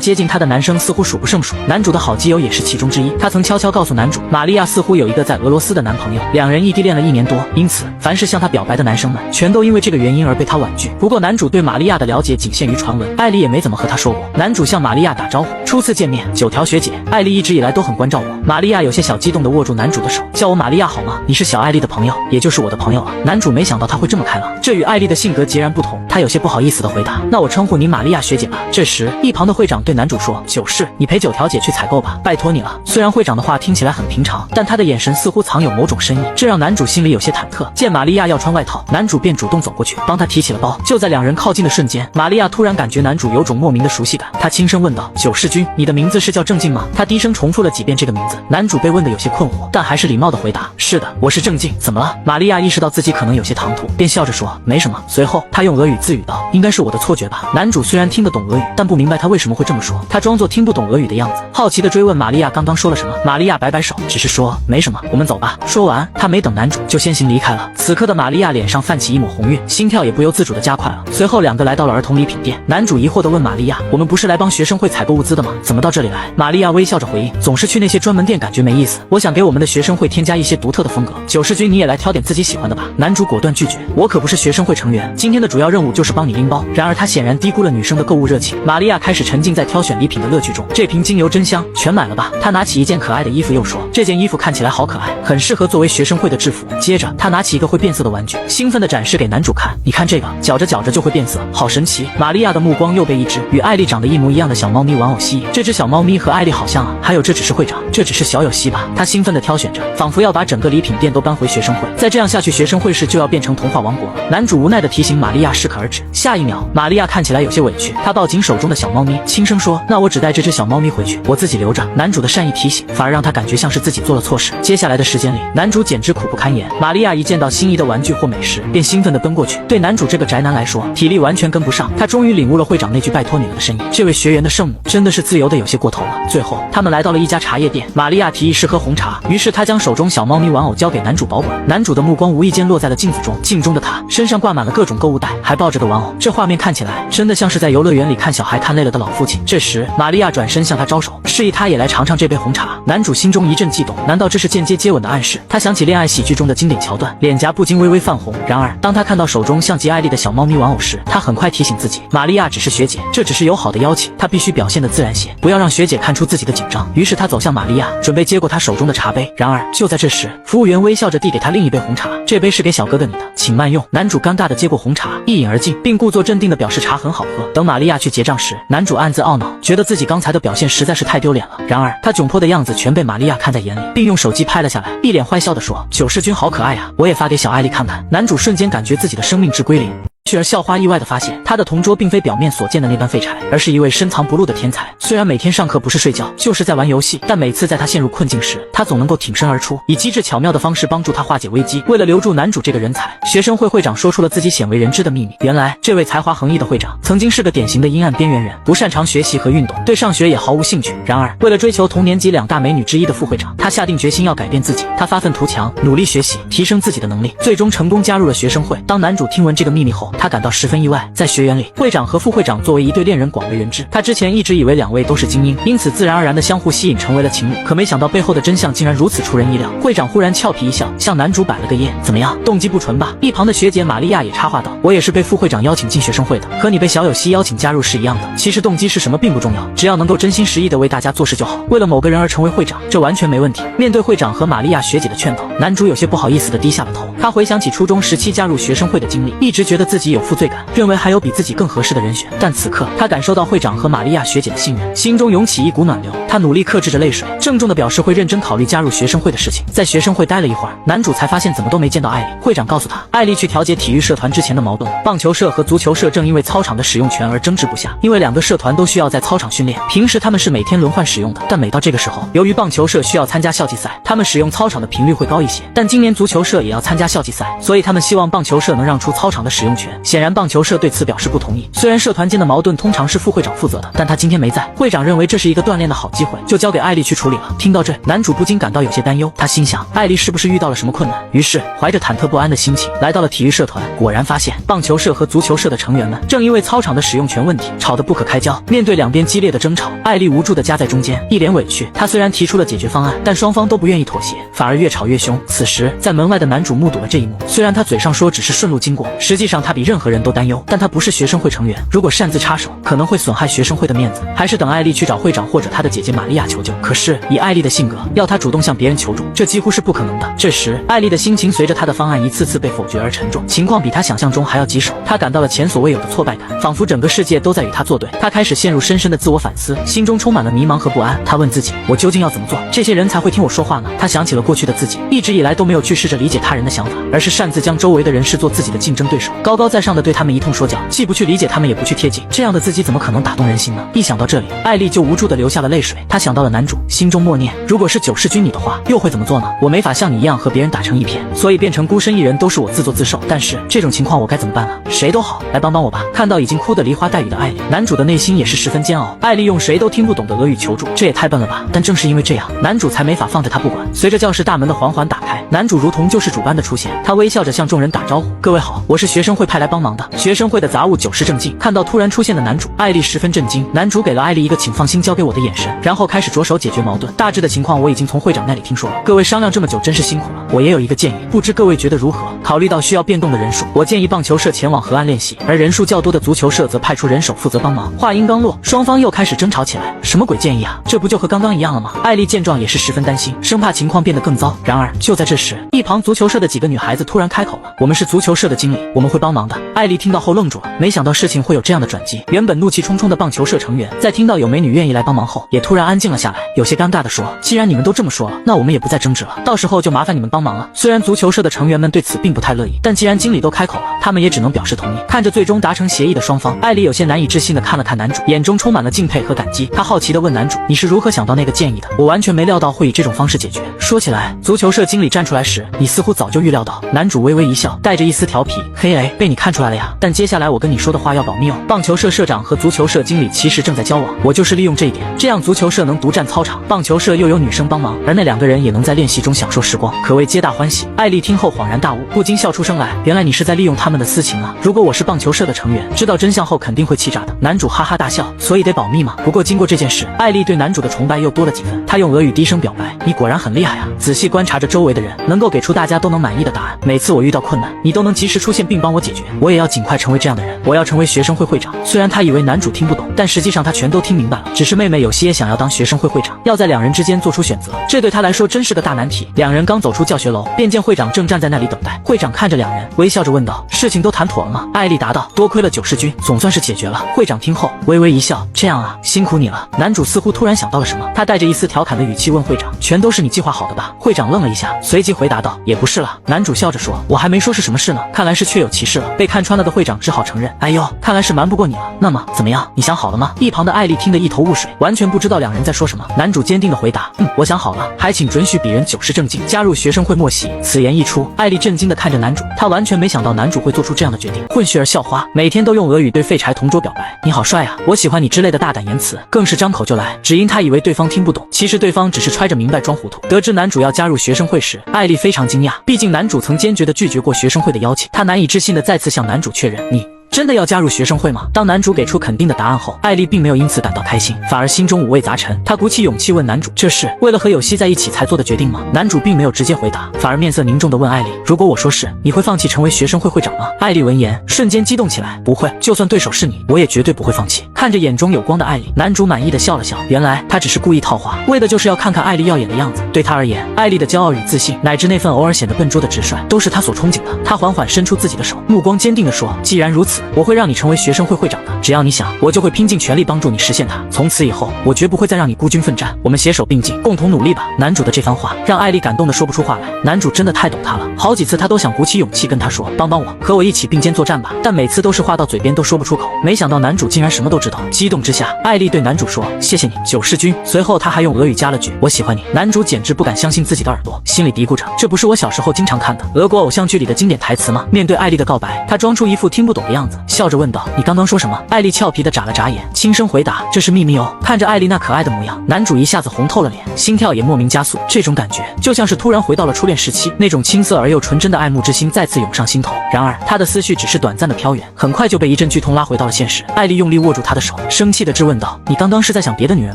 接近她的男生似乎数不胜数。男主的好基友也是其中之一，他曾悄悄告诉男主，玛利亚似乎有一个在俄罗斯的男朋友，两人异地恋了1年多，因此凡是向她表白的男生们，全都因为这个原因而被她婉拒。不过男主对玛利亚的了解仅限于传闻，艾丽也没怎么和他说过。男主向玛利亚打招呼，初次见面，9条学姐，艾丽一直以来都很关照我。玛利亚有些小激动地握住男主的手，叫我玛利亚好吗？你是小艾丽的朋友，也就是我的朋友啊。男主没想到他会这么开朗，这与艾丽的性格截然不同，他有些不好意思地回答，那我称呼您玛利亚学姐吧。这时一旁的会长对男主说，9世，你陪9条姐去采购吧，拜托你了。虽然会长的话听起来很平常，但他的眼神似乎藏有某种深意，这让男主心里有些忐忑。见玛利亚要穿外套，男主便主动走过去帮她提起了包。就在两人靠近的瞬间，玛利亚突然感觉男主有种莫名的熟悉感，她轻声问道，9世君，你的名字是叫郑静吗？她低声重复了几遍这个名字。男主被问得有些困惑，但还是礼貌地回答，是的，我是郑静，怎么了？玛利亚意识到自己可能有些唐突，便笑着说，没什么。随后她用俄语自语道，应该是我的错觉吧。男主虽然听得懂俄语，但不明白她为什么会这么说，他装作听不懂俄语的样子，好奇地追问玛利亚刚刚说了什么。玛利亚摆摆手，只是说没什么，我们走吧。说完，他没等男主就先行离开了。此刻的玛利亚脸上泛起一抹红晕，心跳也不由自主地加快了。随后两个来到了儿童礼品店，男主疑惑地问玛利亚，我们不是来帮学生会采购物资的吗？怎么到这里来？玛利亚微笑着回应，总是去那些专门店感觉没意思，我想给我们的学生会添加一些独特的风格。9世君，你也来挑点自己喜欢的吧。男主果断拒绝，我可不是学生会成员，今天的主要任务就是帮你拎包。然而他显然低估了女生的购物热情，玛利亚开始沉浸在挑选礼品的乐趣中。这瓶精油真香，全买了吧。他拿起一件可爱的衣服，又说，这件衣服看起来好可爱，很适合作为学生会的制服。接着他拿起一个会变色的玩具，兴奋地展示给男主看，你看这个，搅着搅着就会变色，好神奇。玛利亚的目光又被一只与艾丽长得一模一样的小猫咪玩偶吸引，这只小猫咪和艾丽好像啊，还有这只是会长，这只是小有希吧。他兴奋地挑选着，仿佛要把整个礼品店都搬回学生会，再这样下去，学生会室就要变成童话王国了。男主无奈地提醒玛利亚适可而止。下一秒，玛利亚看起来有些委屈，她抱紧手中的小猫咪，轻声说，那我只带这只小猫咪回去，我自己留着。男主的善意提醒反而让他感觉像是自己做了错事。接下来的时间里，男主简直苦不堪言。玛利亚一见到心仪的玩具或美食，便兴奋地奔过去。对男主这个宅男来说，体力完全跟不上。他终于领悟了会长那句拜托你了的深意，这位学员的圣母真的是自由的有些过头了。最后他们来到了一家茶叶店，玛利亚提议试喝红茶，于是他将手中小猫咪玩偶交给男主保管。男主的目光无意间落在了镜子中，镜中的他身上挂满了各种购物袋，还抱着个玩偶，这画面看起来真的像是在游乐园里看小孩看累了的老父亲。这时玛利亚转身向他招手，示意他也来尝尝这杯红茶。男主心中一阵悸动，难道这是间接接吻的暗示？他想起恋爱喜剧中的经典桥段，脸颊不禁微微泛红。然而当他看到手中像极艾丽的小猫咪玩偶时，他很快提醒自己，玛利亚只是学姐，这只是友好的邀请，他必须表现得自然些，不要让学姐看出自己的紧张。于是他走向玛利亚，准备接过她手中的茶杯。然而就在这时，服务员微笑着递给他另一杯红茶，这杯是给小哥哥你的，请慢用。男主尴尬地接过红茶，一饮而尽，并故作镇定地表示茶很好喝。等玛利亚去结账时，男主暗自懊恼，觉得自己刚才的表现实在是太丢脸了。然而他窘迫的样子全被玛利亚看在眼里，并用手机拍了下来，一脸坏笑地说，9世君好可爱呀，我也发给小艾丽看看。男主瞬间感觉自己的生命值归零，却而校花意外地发现，他的同桌并非表面所见的那般废柴，而是一位深藏不露的天才。虽然每天上课不是睡觉就是在玩游戏，但每次在他陷入困境时，他总能够挺身而出，以机智巧妙的方式帮助他化解危机。为了留住男主这个人才，学生会会长说出了自己鲜为人知的秘密。原来这位才华横溢的会长曾经是个典型的阴暗边缘人，不擅长学习和运动，对上学也毫无兴趣。然而为了追求同年级2大美女之一的副会长，他下定决心要改变自己。他发愤图强，努力学习，提升自己的能力，最终成功加入了学生会。当男主听闻这个秘密后，他感到十分意外。在学员里，会长和副会长作为一对恋人广为人知，他之前一直以为两位都是精英，因此自然而然的相互吸引，成为了情侣。可没想到背后的真相竟然如此出人意料。会长忽然俏皮一笑，向男主摆了个耶，怎么样，动机不纯吧？一旁的学姐玛利亚也插话道，我也是被副会长邀请进学生会的，和你被小有希邀请加入是一样的。其实动机是什么并不重要，只要能够真心实意的为大家做事就好。为了某个人而成为会长，这完全没问题。面对会长和玛利亚学姐的劝导，男主有些不好意思的低下了头。他回想起初中时期加入学生会的经历，一直觉得自己有负罪感，认为还有比自己更合适的人选。但此刻他感受到会长和玛利亚学姐的信任，心中涌起一股暖流。他努力克制着泪水，郑重地表示会认真考虑加入学生会的事情。在学生会待了一会儿，男主才发现怎么都没见到艾丽。会长告诉他，艾丽去调解体育社团之前的矛盾，棒球社和足球社正因为操场的使用权而争执不下。因为两个社团都需要在操场训练，平时他们是每天轮换使用的，但每到这个时候，由于棒球社需要参加校际赛，他们使用操场的频率会高一些。但今年足球社也要参加校际赛，所以他们希望棒球社能让出操场的使用权。显然棒球社对此表示不同意。虽然社团间的矛盾通常是副会长负责的，但他今天没在，会长认为这是一个锻炼的好机会，就交给艾丽去处理了。听到这，男主不禁感到有些担忧，他心想艾丽是不是遇到了什么困难，于是怀着忐忑不安的心情来到了体育社团，果然发现棒球社和足球社的成员们正因为操场的使用权问题吵得不可开交。面对两边激烈的争吵，艾丽无助地夹在中间，一脸委屈。她虽然提出了解决方案，但双方都不愿意妥协，反而越吵越凶。此时在门外的男主目睹了这一幕，虽然他嘴上说只是顺路经过，实际上他比任何人都担忧。但他不是学生会成员，如果擅自插手，可能会损害学生会的面子。还是等艾丽去找会长或者他的姐姐玛利亚求救。可是以艾丽的性格，要她主动向别人求助，这几乎是不可能的。这时艾丽的心情随着她的方案一次次被否决而沉重，情况比她想象中还要棘手。她感到了前所未有的挫败感，仿佛整个世界都在与她作对。她开始陷入深深的自我反思，心中充满了迷茫和不安。她问自己，我究竟要怎么做，这些人才会听我说话呢？她想起了过去的自己，一直以来都没有去试着理解他人的想法，而是擅自将周围的人视作自己的竞争对手，高高在上的对他们一通说教，既不去理解他们，也不去贴近。这样的自己怎么可能打动人心呢？一想到这里，艾丽就无助地流下了泪水。她想到了男主，心中默念，如果是九世君你的话，又会怎么做呢？我没法像你一样和别人打成一片，所以变成孤身一人都是我自作自受。但是这种情况我该怎么办呢？谁都好，来帮帮我吧。看到已经哭得梨花带雨的艾丽，男主的内心也是十分煎熬。艾丽用谁都听不懂的俄语求助，这也太笨了吧。但正是因为这样，男主才没法放着她不管。随着教室大门的缓缓打开，男主如同救世主般的出现，他微笑着向众人打招呼，各位好，我是学生会派来帮忙的。学生会的杂物九十正静。看到突然出现的男主，艾丽十分震惊。男主给了艾丽一个请放心交给我的眼神，然后开始着手解决矛盾。大致的情况我已经从会长那里听说了，各位商量这么久真是辛苦了。我也有一个建议，不知各位觉得如何？考虑到需要变动的人数，我建议棒球社前往河岸练习，而人数较多的足球社则派出人手负责帮忙。话音刚落，双方又开始争吵起来。什么鬼建议啊？这不就和刚刚一样了吗？艾丽见状也是十分担心，生怕情况变得更糟。然而就在这时，一旁足球社的几个女孩子突然开口了，我们是足球社的经理，我们会帮忙的。艾丽听到后愣住了，没想到事情会有这样的转机。原本怒气冲冲的棒球社成员，在听到有美女愿意来帮忙后，也突然安静了下来，有些尴尬地说，既然你们都这么说了，那我们也不再争执了，到时候就麻烦你们帮忙了。虽然足球社的成员们对此并不太乐意，但既然经理都开口了，他们也只能表示同意。看着最终达成协议的双方，艾丽有些难以置信地看了看男主，眼中充满了敬佩和感激。她好奇地问男主，你是如何想到那个建议的？我完全没料到会以这种方式解决。说起来，足球社经理站出来时，你似乎早就预料到。男主微微一笑，带着一丝调皮，嘿哎，被你看出来了呀。但接下来我跟你说的话要保密哦。棒球社社长和足球社经理其实正在交往，我就是利用这一点，这样足球社能独占操场，棒球社又有女生帮忙，而那两个人也能在练习中享受时光，可谓皆大欢喜。艾丽听后恍然大悟，不禁笑出声来，原来你是在利用他们的私情啊。如果我是棒球社的成员，知道真相后肯定会气炸的。男主哈哈大笑，所以得保密嘛。不过经过这件事，艾丽对男主的崇拜又多了几分。她用俄语低声表白，你果然很厉害啊。仔细观察着周围的人，能够给出大家都能满意的答案。每次我遇到困难，你都能及时出现并帮我解决，我也要尽快成为这样的人。我要成为学生会会长。虽然他以为男主听不懂，但实际上他全都听明白了。只是妹妹有些也想要当学生会会长，要在两人之间做出选择，这对他来说真是个大难题。两人刚走出教学楼，便见会长正站在那里等待。会长看着两人，微笑着问道，事情都谈妥了吗？艾丽答道，多亏了九世君，总算是解决了。会长听后微微一笑，这样啊，辛苦你了。男主似乎突然想到了什么，他带着一丝调侃的语气问会长，全都是你计划好的吧？会长愣了一下，随即回答道，也不是了。男主笑着说，我还没说是什么事呢，看来是确有其事了。被看穿了的会长只好承认，哎呦，看来是瞒不过你了。那么怎么样，你想好了吗？一旁的艾丽听得一头雾水，完全不知道两人在说什么。男主坚定地回答，我想好了，还请准许鄙人九世正经加入学生会默席。此言一出，艾丽震惊地看着男主，她完全没想到男主会做出这样的决定。混血儿校花，每天都用俄语对废柴同桌表白，你好帅啊，我喜欢你之类的大胆言辞，更是张口就来。只因他以为对方听不懂，其实对方只是揣着明白装糊涂。得知男主要加入学生会时，艾丽非常惊讶，毕竟男主曾坚决地拒绝过学生会的邀请。她难以置信地再次向男主确认，你真的要加入学生会吗？当男主给出肯定的答案后，艾丽并没有因此感到开心，反而心中五味杂陈。她鼓起勇气问男主，这是为了和有希在一起才做的决定吗？男主并没有直接回答，反而面色凝重地问艾丽，如果我说是，你会放弃成为学生会会长吗？艾丽闻言瞬间激动起来，不会，就算对手是你，我也绝对不会放弃。看着眼中有光的艾丽，男主满意地笑了笑，原来他只是故意套话，为的就是要看看艾丽耀眼的样子。对他而言，艾丽的骄傲与自信，乃至那份偶尔显得笨拙的直率，都是他所憧憬的。他缓缓伸出自己的手，目光坚定地说，既然如此，我会让你成为学生会会长的，只要你想，我就会拼尽全力帮助你实现它。从此以后，我绝不会再让你孤军奋战，我们携手并进，共同努力吧。男主的这番话让艾丽感动得说不出话来。男主真的太懂她了，好几次他都想鼓起勇气跟她说，帮帮我，和我一起并肩作战吧，但每次都是话到嘴边都说不出口。没想到男主竟然什么都知道。头。激动之下，艾丽对男主说：“谢谢你，九世君。”随后他还用俄语加了句：“我喜欢你。”男主简直不敢相信自己的耳朵，心里嘀咕着：“这不是我小时候经常看的俄国偶像剧里的经典台词吗？”面对艾丽的告白，他装出一副听不懂的样子，笑着问道：“你刚刚说什么？”艾丽俏皮地眨了眨眼，轻声回答：“这是秘密哦。”看着艾丽那可爱的模样，男主一下子红透了脸，心跳也莫名加速。这种感觉就像是突然回到了初恋时期，那种青涩而又纯真的爱慕之心再次涌上心头。然而他的思绪只是短暂的飘远，很快就被一阵剧痛拉回到了现实。艾丽用力握住他的手，生气地质问道：“你刚刚是在想别的女人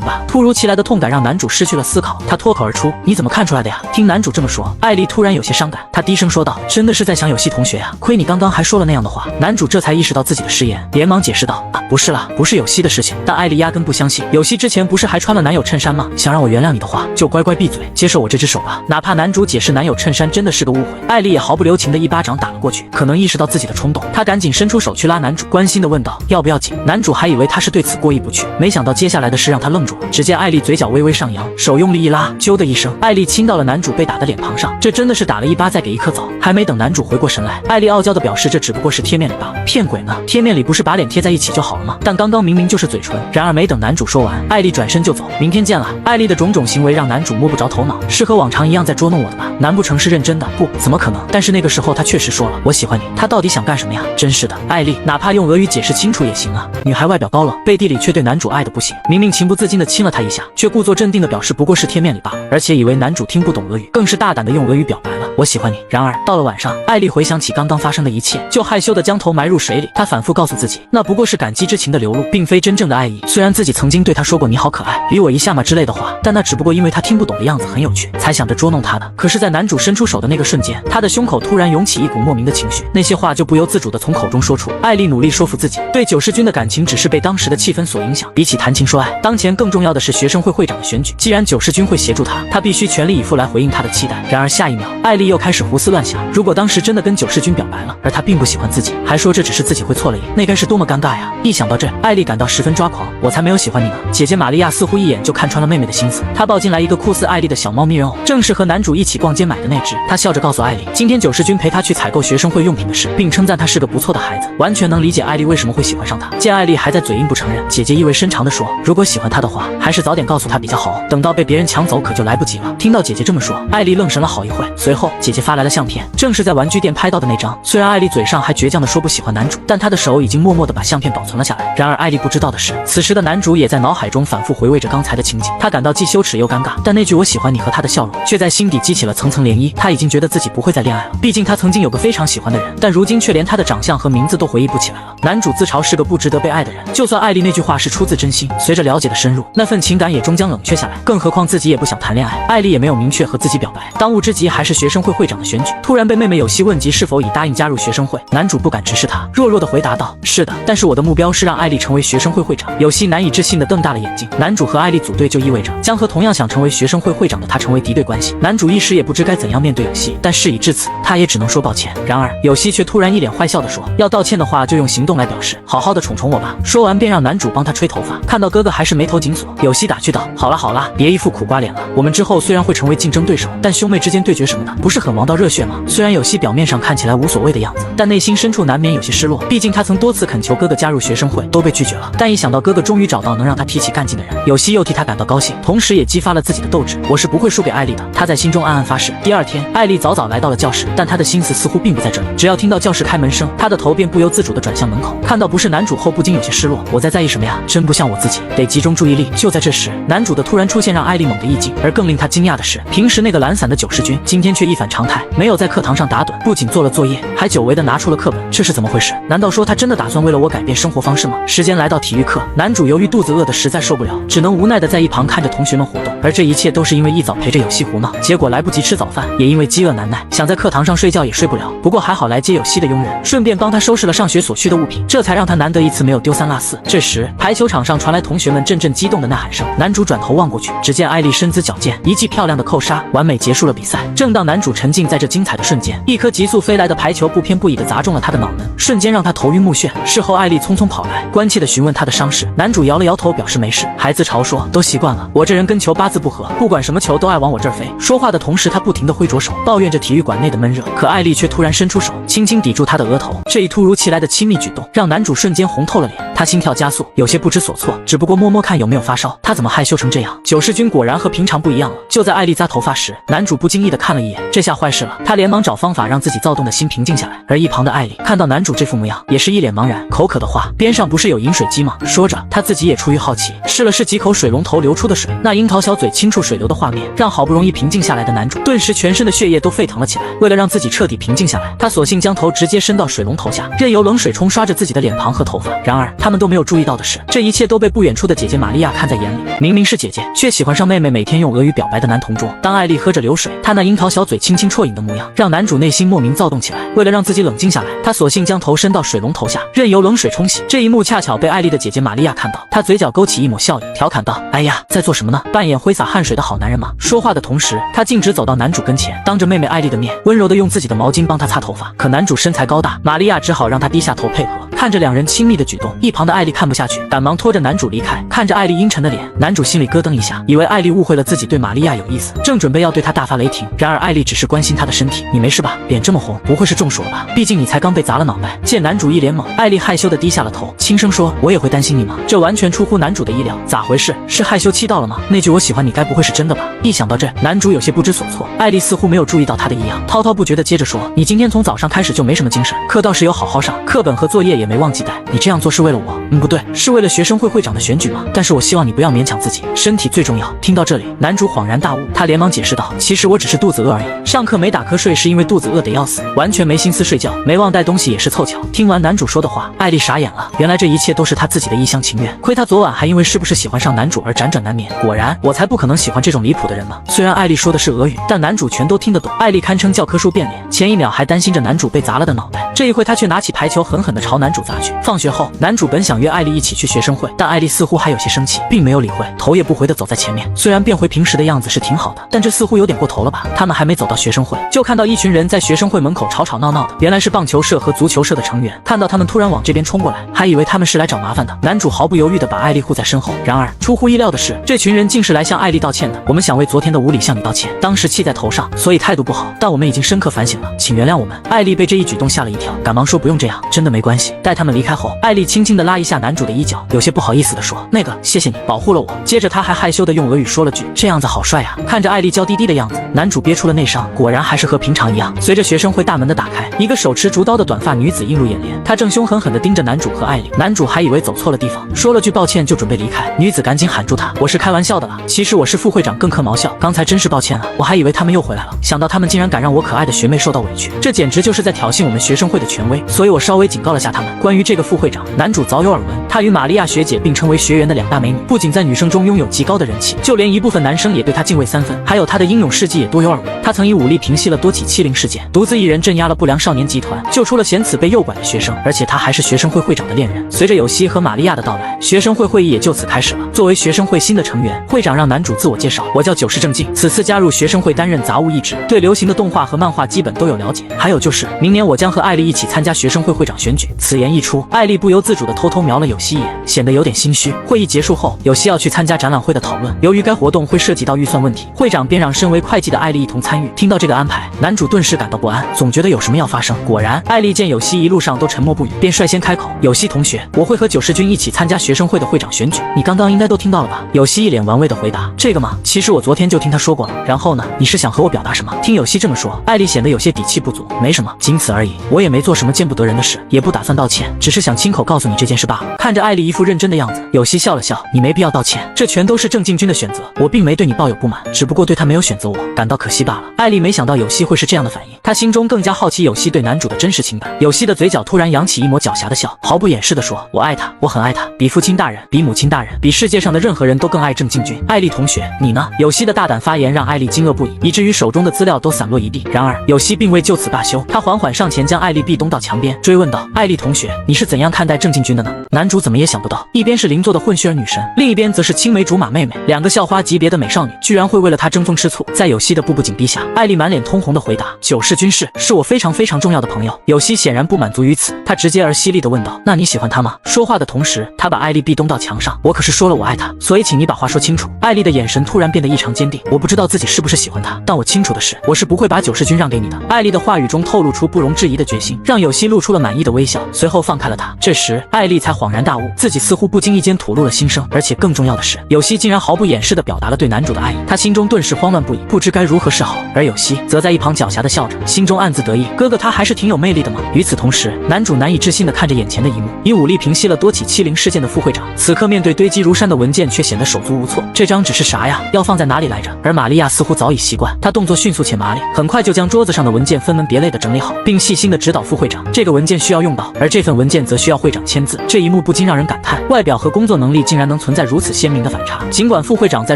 吧？”突如其来的痛感让男主失去了思考，他脱口而出：“你怎么看出来的呀？”听男主这么说，艾丽突然有些伤感，她低声说道：“真的是在想有希同学呀，亏你刚刚还说了那样的话。”男主这才意识到自己的失言，连忙解释道：“啊，不是啦，不是有希的事情。”但艾丽压根不相信，有希之前不是还穿了男友衬衫吗？想让我原谅你的话，就乖乖闭嘴，接受我这只手吧。哪怕男主解释男友衬衫真的是个误会，艾丽也毫不留情的一巴掌打了过去。可能意识到自己的冲动，她赶紧伸出手去拉男主，关心的问道：“要不要紧？”男主还以为他是对此过意不去，没想到接下来的事让他愣住了。只见艾丽嘴角微微上扬，手用力一拉，啾的一声，艾丽亲到了男主被打的脸庞上。这真的是打了一巴再给一颗枣。还没等男主回过神来，艾丽傲娇的表示这只不过是贴面礼罢了。骗鬼呢，贴面礼不是把脸贴在一起就好了吗？但刚刚明明就是嘴唇。然而没等男主说完，艾丽转身就走，明天见了。艾丽的种种行为让男主摸不着头脑，是和往常一样在捉弄我的吧？难不成是认真的？不，怎么可能？但是那个时候他确实说了我喜欢你，他到底想干什么呀？真是的，艾丽哪怕用俄语解释清楚也行啊。女孩外表高冷，背地里却对男主爱的不行，明明情不自禁的亲了他一下，却故作镇定的表示不过是贴面礼罢了，而且以为男主听不懂俄语，更是大胆的用俄语表白了我喜欢你。然而到了晚上，艾丽回想起刚刚发生的一切，就害羞的将头埋入水里。她反复告诉自己，那不过是感激之情的流露，并非真正的爱意。虽然自己曾经对他说过你好可爱，理我一下嘛之类的话，但那只不过因为他听不懂的样子很有趣，才想着捉弄他的。可是在男主伸出手的那个瞬间，他的胸口突然涌起一股莫名的情绪，那些话就不由自主的从口中说出。艾丽努力说服自己，对九世君的感情只是被当时的气氛所影响，比起谈情说爱，当前更重要的是学生会会长的选举。既然九世君会协助他，他必须全力以赴来回应他的期待。然而下一秒，艾丽又开始胡思乱想，如果当时真的跟九世君表白了，而他并不喜欢自己，还说这只是自己会错了意，那该是多么尴尬呀！一想到这，艾丽感到十分抓狂。我才没有喜欢你呢！姐姐玛利亚似乎一眼就看穿了妹妹的心思，她抱进来一个酷似艾丽的小猫咪人偶，正是和男主一起逛街买的那只。她笑着告诉艾丽，今天九世君陪她去采购学生会用品的事，并称赞她是个不错的孩子，完全能理解艾丽为什么会喜欢上他。见艾丽还在嘴硬不承认，姐姐意味深长地说，如果喜欢他的话，还是早点告诉他比较好，等到被别人抢走可就来不及了。听到姐姐这么说，艾丽愣神了好一会，随后姐姐发来了相片，正是在玩具店拍到的那张。虽然艾丽嘴上还倔强地说不喜欢男主，但她的手已经默默地把相片保存了下来。然而艾丽不知道的是，此时的男主也在脑海中反复回味着刚才的情景，他感到既羞耻又尴尬，但那句我喜欢你和他的笑容却在心底激起了层层涟漪。他已经觉得自己不会再恋爱了，毕竟他曾经有个非常喜欢的人，但如今却连他的长相和名字都回忆不起来了。男主自嘲是个不值得被爱的人，就算艾丽那句话是出自真心，随着了解的深入，那份情感也终将冷却下来。更何况自己也不想谈恋爱，艾丽也没有明确和自己表白。当务之急还是学生会会长的选举。突然被妹妹有希问及是否已答应加入学生会，男主不敢直视她，弱弱的回答道：“是的，但是我的目标是让艾丽成为学生会会长。”有希难以置信的瞪大了眼睛。男主和艾丽组队就意味着将和同样想成为学生会会长的他成为敌对关系。男主一时也不知该怎样面对有希，但事已至此，他也只能说抱歉。然而有希却突然一脸坏笑的说，要道歉的话就用行动来表示，好好的宠宠我吧。说完便让男主帮他吹头发。看到哥哥还是眉头紧锁，有希打趣道：“好啦好啦，别一副苦瓜脸了，我们之后虽然会成为竞争对手，但兄妹之间对决什么的，不是很王道热血吗？”虽然有希表面上看起来无所谓的样子，但内心深处难免有些失落，毕竟他曾多次恳求哥哥加入学生会，都被拒绝了。但一想到哥哥终于找到能让他提起干劲的人，有希又替他感到高兴，同时也激发了自己的斗志。我是不会输给艾丽的，他在心中暗暗发誓。第二天，艾丽早早来到了教室，但她的心思似乎并不在这里。只要听到教室开门声，她的头便不由自主地转向门口。看到不是男主后，不禁有些失落。我在意什么呀？真不像我自己，得集中注意力。就在这时，男主的突然出现让艾丽猛地一惊，而更令她惊讶的是，平时那个懒散的九世君，今天却一反常态，没有在课堂上打盹，不仅做了作业，还久违地拿出了课本。这是怎么回事？难道说他真的打算为了我改变生活方式吗？时间来到体育课，男主由于肚子饿得实在受不了，只能无奈地在一旁看着同学们活动。而这一切都是因为一早陪着有希胡闹，结果来不及吃早饭，也因为饥饿难耐，想在课堂上睡觉也睡不了。不过还好来接有希的佣人，顺便帮他收拾了上学所需的物品，这才让他难得一次没有丢三落四。这时排球场上传来同学们阵阵激动的呐喊声，男主转头望过去，只见艾丽身姿矫健，一记漂亮的扣杀，完美结束了比赛。正当男主主沉浸在这精彩的瞬间，一颗急速飞来的排球不偏不倚地砸中了他的脑门，瞬间让他头晕目眩。事后艾丽匆匆跑来，关切地询问他的伤势。男主摇了摇头，表示没事，还自嘲说都习惯了，我这人跟球八字不合，不管什么球都爱往我这儿飞。说话的同时，他不停地挥着手，抱怨着体育馆内的闷热。可艾丽却突然伸出手，轻轻抵住他的额头。这一突如其来的亲密举动，让男主瞬间红透了脸，他心跳加速，有些不知所措，只不过摸摸看有没有发烧。他怎么害羞成这样？九世君果然和平常不一样了。就在艾丽扎头发时，男主不经意地看了一眼，这下坏事了。他连忙找方法让自己躁动的心平静下来。而一旁的艾丽看到男主这副模样，也是一脸茫然，口渴的话，边上不是有饮水机吗？说着，他自己也出于好奇，试了试几口水龙头流出的水，那樱桃小嘴轻触水流的画面，让好不容易平静下来的男主顿时全身的血液都沸腾了起来。为了让自己彻底平静下来，他索性将头直接伸到水龙头下，任由冷水冲刷着自己的脸庞和头发。然而他们都没有注意到的是，这一切都被不远处的姐姐玛利亚看在眼里。明明是姐姐，却喜欢上妹妹每天用俄语表白的男同桌。当艾丽喝着流水，她那樱桃小嘴轻轻啜饮的模样，让男主内心莫名躁动起来。为了让自己冷静下来，他索性将头伸到水龙头下，任由冷水冲洗。这一幕恰巧被艾丽的姐姐玛利亚看到，她嘴角勾起一抹笑意，调侃道：“哎呀，在做什么呢？扮演挥洒汗水的好男人吗？”说话的同时，她径直走到男主跟前，当着妹妹艾丽的面，温柔地用自己的毛巾帮她擦头发。可男主身材高大，玛利亚只好让他低下头配合。看着两人亲密的举动，一旁的艾丽看不下去，赶忙拖着男主离开。看着艾丽阴沉的脸，男主心里咯噔一下，以为艾丽误会了自己对玛利亚有意思，正准备要对她大发雷霆。然而艾丽只是关心她的身体：“你没事吧？脸这么红，不会是中暑了吧？毕竟你才刚被砸了脑袋。”见男主一脸懵，艾丽害羞地低下了头，轻声说：“我也会担心你吗？”这完全出乎男主的意料，咋回事？是害羞气到了吗？那句我喜欢你该不会是真的吧？一想到这，男主有些不知所措。艾丽似乎没有注意到他的异样，滔滔不绝地接着说：“你今天从早上开始就没什么精神，课倒是有好好上，课本和作业也没忘记带。你这样做是为了我？不对，是为了学生会会长的选举吗？但是我希望你不要勉强自己，身体最重要。”听到这里，男主恍然大悟，他连忙解释道：“其实我只是肚子饿而已，上课没打瞌睡是因为肚子饿得要死，完全没心思睡觉，没忘带东西也是凑巧。”听完男主说的话，艾丽傻眼了，原来这一切都是他自己的一厢情愿，亏他昨晚还因为是不是喜欢上男主而辗转难眠。果然，我才不可能喜欢这种离谱的人呢。虽然艾丽说的是俄语，但男主全都听得懂。艾丽堪称教科书变脸，前一秒还担心着男主被砸了的脑袋，这一回他却拿起排球狠狠地朝男主砸去。放学后，男主本想约艾丽一起去学生会，但艾丽似乎还有些生气，并没有理会，头也不回地走在前面。虽然变回平时的样子是挺好的，但这似乎有点过头了吧？他们还没走到学生会，就看到一群人在学生会门口吵吵闹闹的，原来是棒球社和足球社的成员。看到他们突然往这边冲过来，还以为他们是来找麻烦的。男主毫不犹豫地把艾丽护在身后。然而出乎意料的是，这群人竟是来向艾丽道歉的。我们想为昨天的无礼向你道歉，当时气在头上，所以态度不好，但我们已经深刻反省了，请原谅我们。艾丽被这一举动吓了一跳，赶忙说不用这样，真的没关系。待他们离开后，艾丽轻轻地拉一下男主的衣角，有些不好意思地说：“那个，谢谢你保护了我。”接着他还害羞地用俄语说了句：“这样子好帅呀。”看着艾丽娇滴滴的样子，男主憋出了内伤，果然还是和平常一样。随着学生会大门的打开，一个手持竹刀的短发女子映入眼帘，她正凶狠狠地盯着男主和艾丽。男主还以为走错了地方，说了句抱歉就准备离开，女子赶紧喊住他：“我是开玩笑的啦，其实我是副会长更科毛笑，刚才真是抱歉啊，我还以为他们又回来了，想到他们竟然敢让我可爱的学妹受到委屈，这简直就是在挑衅我们学生会的权威，所以我稍微警告了下他们。”关于这个副会长，男主早有耳闻，她与玛利亚学姐并称为学员的两大美女，不仅在女生中拥有极高的人气，就连一部分男生也对她敬畏3分。还有她的英勇事迹也多有耳闻，她曾以武力平息了多起欺凌事件，独自一人镇压了不良少年集团，救出了嫌此被诱拐的学生，而且她还是学生会会长的恋人。随着有希和玛利亚的到来，学生会会议也就此开始了。作为学生会新的成员，会长让男主自我介绍：“我叫九世正敬，此次加入学生会担任杂物一职，对流行的动画和漫画基本都有了解。还有就是明年我将和艾丽一起参加学生会会长选举。”此言一出，艾丽不由自主地偷偷瞄了有希一眼，显得有点心虚。会议结束后，有希要去参加展览会的讨论，由于该活动会涉及到预算问题，会长便让身为会计的艾丽一同参与。听到这个安排，男主顿时感到不安，总觉得有什么要发生。果然，艾丽见有希一路上都沉默不语，便率先开口：“有希同学，我会和九世君一起参加学生会的会长选举，你刚刚应该都听到了吧？”有希一脸玩味地回答：“这个嘛，其实我昨天就听他说过了。然后呢，你是想和我表达什么？”听有希这么说，艾丽显得有些底气不足：“没什么，仅此而已，我也没做什么见不得人的事，也不打算道歉，只是想亲口告诉你这件事罢了。”看着艾丽一副认真的样子，有希笑了笑：“你没必要道歉，这全都是郑敬军的选择，我并没对你抱有不满，只不过对他没有选择我感到可惜罢了。”艾丽没想到有希会是这样的反应，她心中更加好奇有希对男主的真实情感。有希的嘴角突然扬起一抹狡黠的笑，毫不掩饰地说：“我爱他，我很爱他，比父亲大人，比母亲大人，比世界上的任何人都更爱郑敬军。艾丽同学，你呢？”有希的大胆发言让艾丽惊愕不已，以至于手中的资料都散落一地。然而有希并未就此罢休，他缓缓上前将艾丽壁咚到墙边，追问道：“艾丽同学，你是怎样看待郑敬军的呢？”男主主怎么也想不到，一边是邻座的混血儿女神，另一边则是青梅竹马妹妹，两个校花级别的美少女，居然会为了她争风吃醋。在有希的步步紧逼下，艾丽满脸通红的回答：“九世君士是我非常非常重要的朋友。”有希显然不满足于此，他直接而犀利地问道：“那你喜欢他吗？”说话的同时，他把艾丽壁咚到墙上。“我可是说了我爱他，所以请你把话说清楚。”艾丽的眼神突然变得异常坚定。“我不知道自己是不是喜欢他，但我清楚的是，我是不会把九世君让给你的。”艾丽的话语中透露出不容置疑的决心，让有希露出了满意的微笑，随后放开了他。这时，艾丽才恍然大悟，自己似乎不经意间吐露了心声，而且更重要的是，有希竟然毫不掩饰地表达了对男主的爱意。他心中顿时慌乱不已，不知该如何是好。而有希则在一旁狡黠地笑着，心中暗自得意，哥哥他还是挺有魅力的嘛。与此同时，男主难以置信地看着眼前的一幕，以武力平息了多起欺凌事件的副会长，此刻面对堆积如山的文件，却显得手足无措。这张纸是啥呀？要放在哪里来着？而玛利亚似乎早已习惯，她动作迅速且麻利，很快就将桌子上的文件分门别类地整理好，并细心地指导副会长：“这个文件需要用到，而这份文件则需要会长签字。”这一幕不禁让人感叹，外表和工作能力竟然能存在如此鲜明的反差。尽管副会长在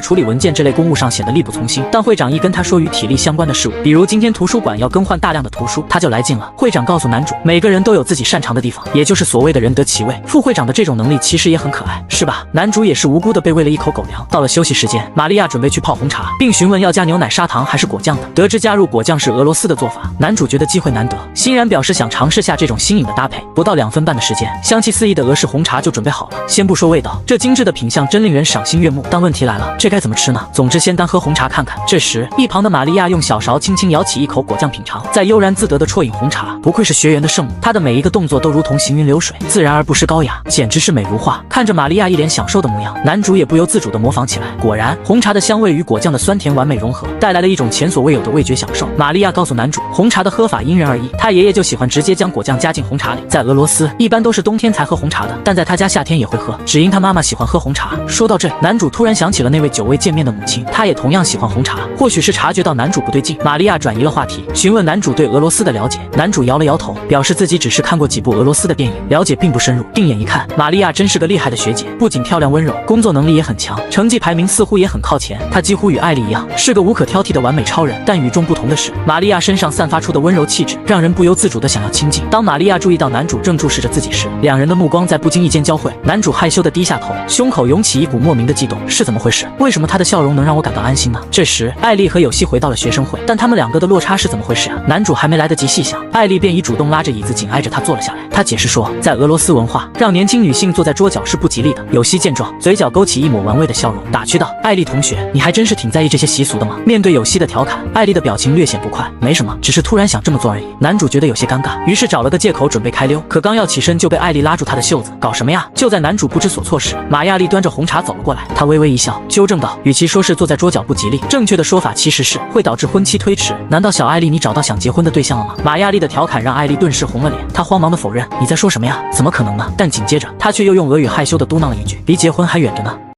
处理文件这类公务上显得力不从心，但会长一跟他说与体力相关的事物，比如今天图书馆要更换大量的图书，他就来劲了。会长告诉男主，每个人都有自己擅长的地方，也就是所谓的人得其位。副会长的这种能力其实也很可爱，是吧？男主也是无辜的被喂了一口狗粮。到了休息时间，玛利亚准备去泡红茶，并询问要加牛奶、砂糖还是果酱的。得知加入果酱是俄罗斯的做法，男主觉得机会难得，欣然表示想尝试下这种新颖的搭配。不到2分半的时间，香气四溢的俄式红茶就准备好了。先不说味道，这精致的品相真令人赏心悦目。但问题来了，这该怎么吃呢？总之先单喝红茶看看。这时，一旁的玛利亚用小勺轻轻舀起一口果酱品尝，再悠然自得地啜饮红茶。不愧是学员的圣母，她的每一个动作都如同行云流水，自然而不失高雅，简直是美如画。看着玛利亚一脸享受的模样，男主也不由自主地模仿起来。果然，红茶的香味与果酱的酸甜完美融合，带来了一种前所未有的味觉享受。玛利亚告诉男主，红茶的喝法因人而异，他爷爷就喜欢直接将果酱加进红茶里。在俄罗斯，一般都是冬天才喝红茶的，但在他家夏天也会喝，只因他妈妈喜欢喝红茶。说到这，男主突然想起了那位久未见面的母亲，她也同样喜欢红茶。或许是察觉到男主不对劲，玛利亚转移了话题，询问男主对俄罗斯的了解。男主摇了摇头，表示自己只是看过几部俄罗斯的电影，了解并不深入。定眼一看，玛利亚真是个厉害的学姐，不仅漂亮温柔，工作能力也很强，成绩排名似乎也很靠前。她几乎与艾丽一样，是个无可挑剔的完美超人。但与众不同的是，玛利亚身上散发出的温柔气质，让人不由自主的想要亲近。当玛利亚注意到男主正注视着自己时，两人的目光在不经意间交汇。男主害羞的低下头，胸口涌起一股莫名的悸动。是怎么回事？为什么他的笑容能让我感到安心呢？这时，艾丽和有希回到了学生会，但他们两个的落差是怎么回事啊？男主还没来得及细想，艾丽便已主动拉着椅子紧挨着他坐了下来。他解释说，在俄罗斯文化，让年轻女性坐在桌角是不吉利的。有希见状，嘴角勾起一抹玩味的笑容，打趣道：“艾丽同学，你还真是挺在意这些习俗的嘛。”面对有希的调侃，艾丽的表情略显不快。没什么，只是突然想这么做而已。男主觉得有些尴尬，于是找了个借口准备开溜，可刚要起身就被艾丽拉住他的袖子。搞什么呀？就在男主不知所措时，玛亚丽端着红茶走了过来，她微微一笑，纠正道：“与其说是坐在桌角不吉利，正确的说法其实是会导致婚期推迟。难道小艾丽你找到想结婚的对象了吗？”玛亚丽的调侃让艾丽顿时红了脸，她慌忙的否认：“你在说什么呀？怎么可能呢？”但紧接着，她却又用俄语害羞的嘟囔了一句：“离结婚还远着呢。”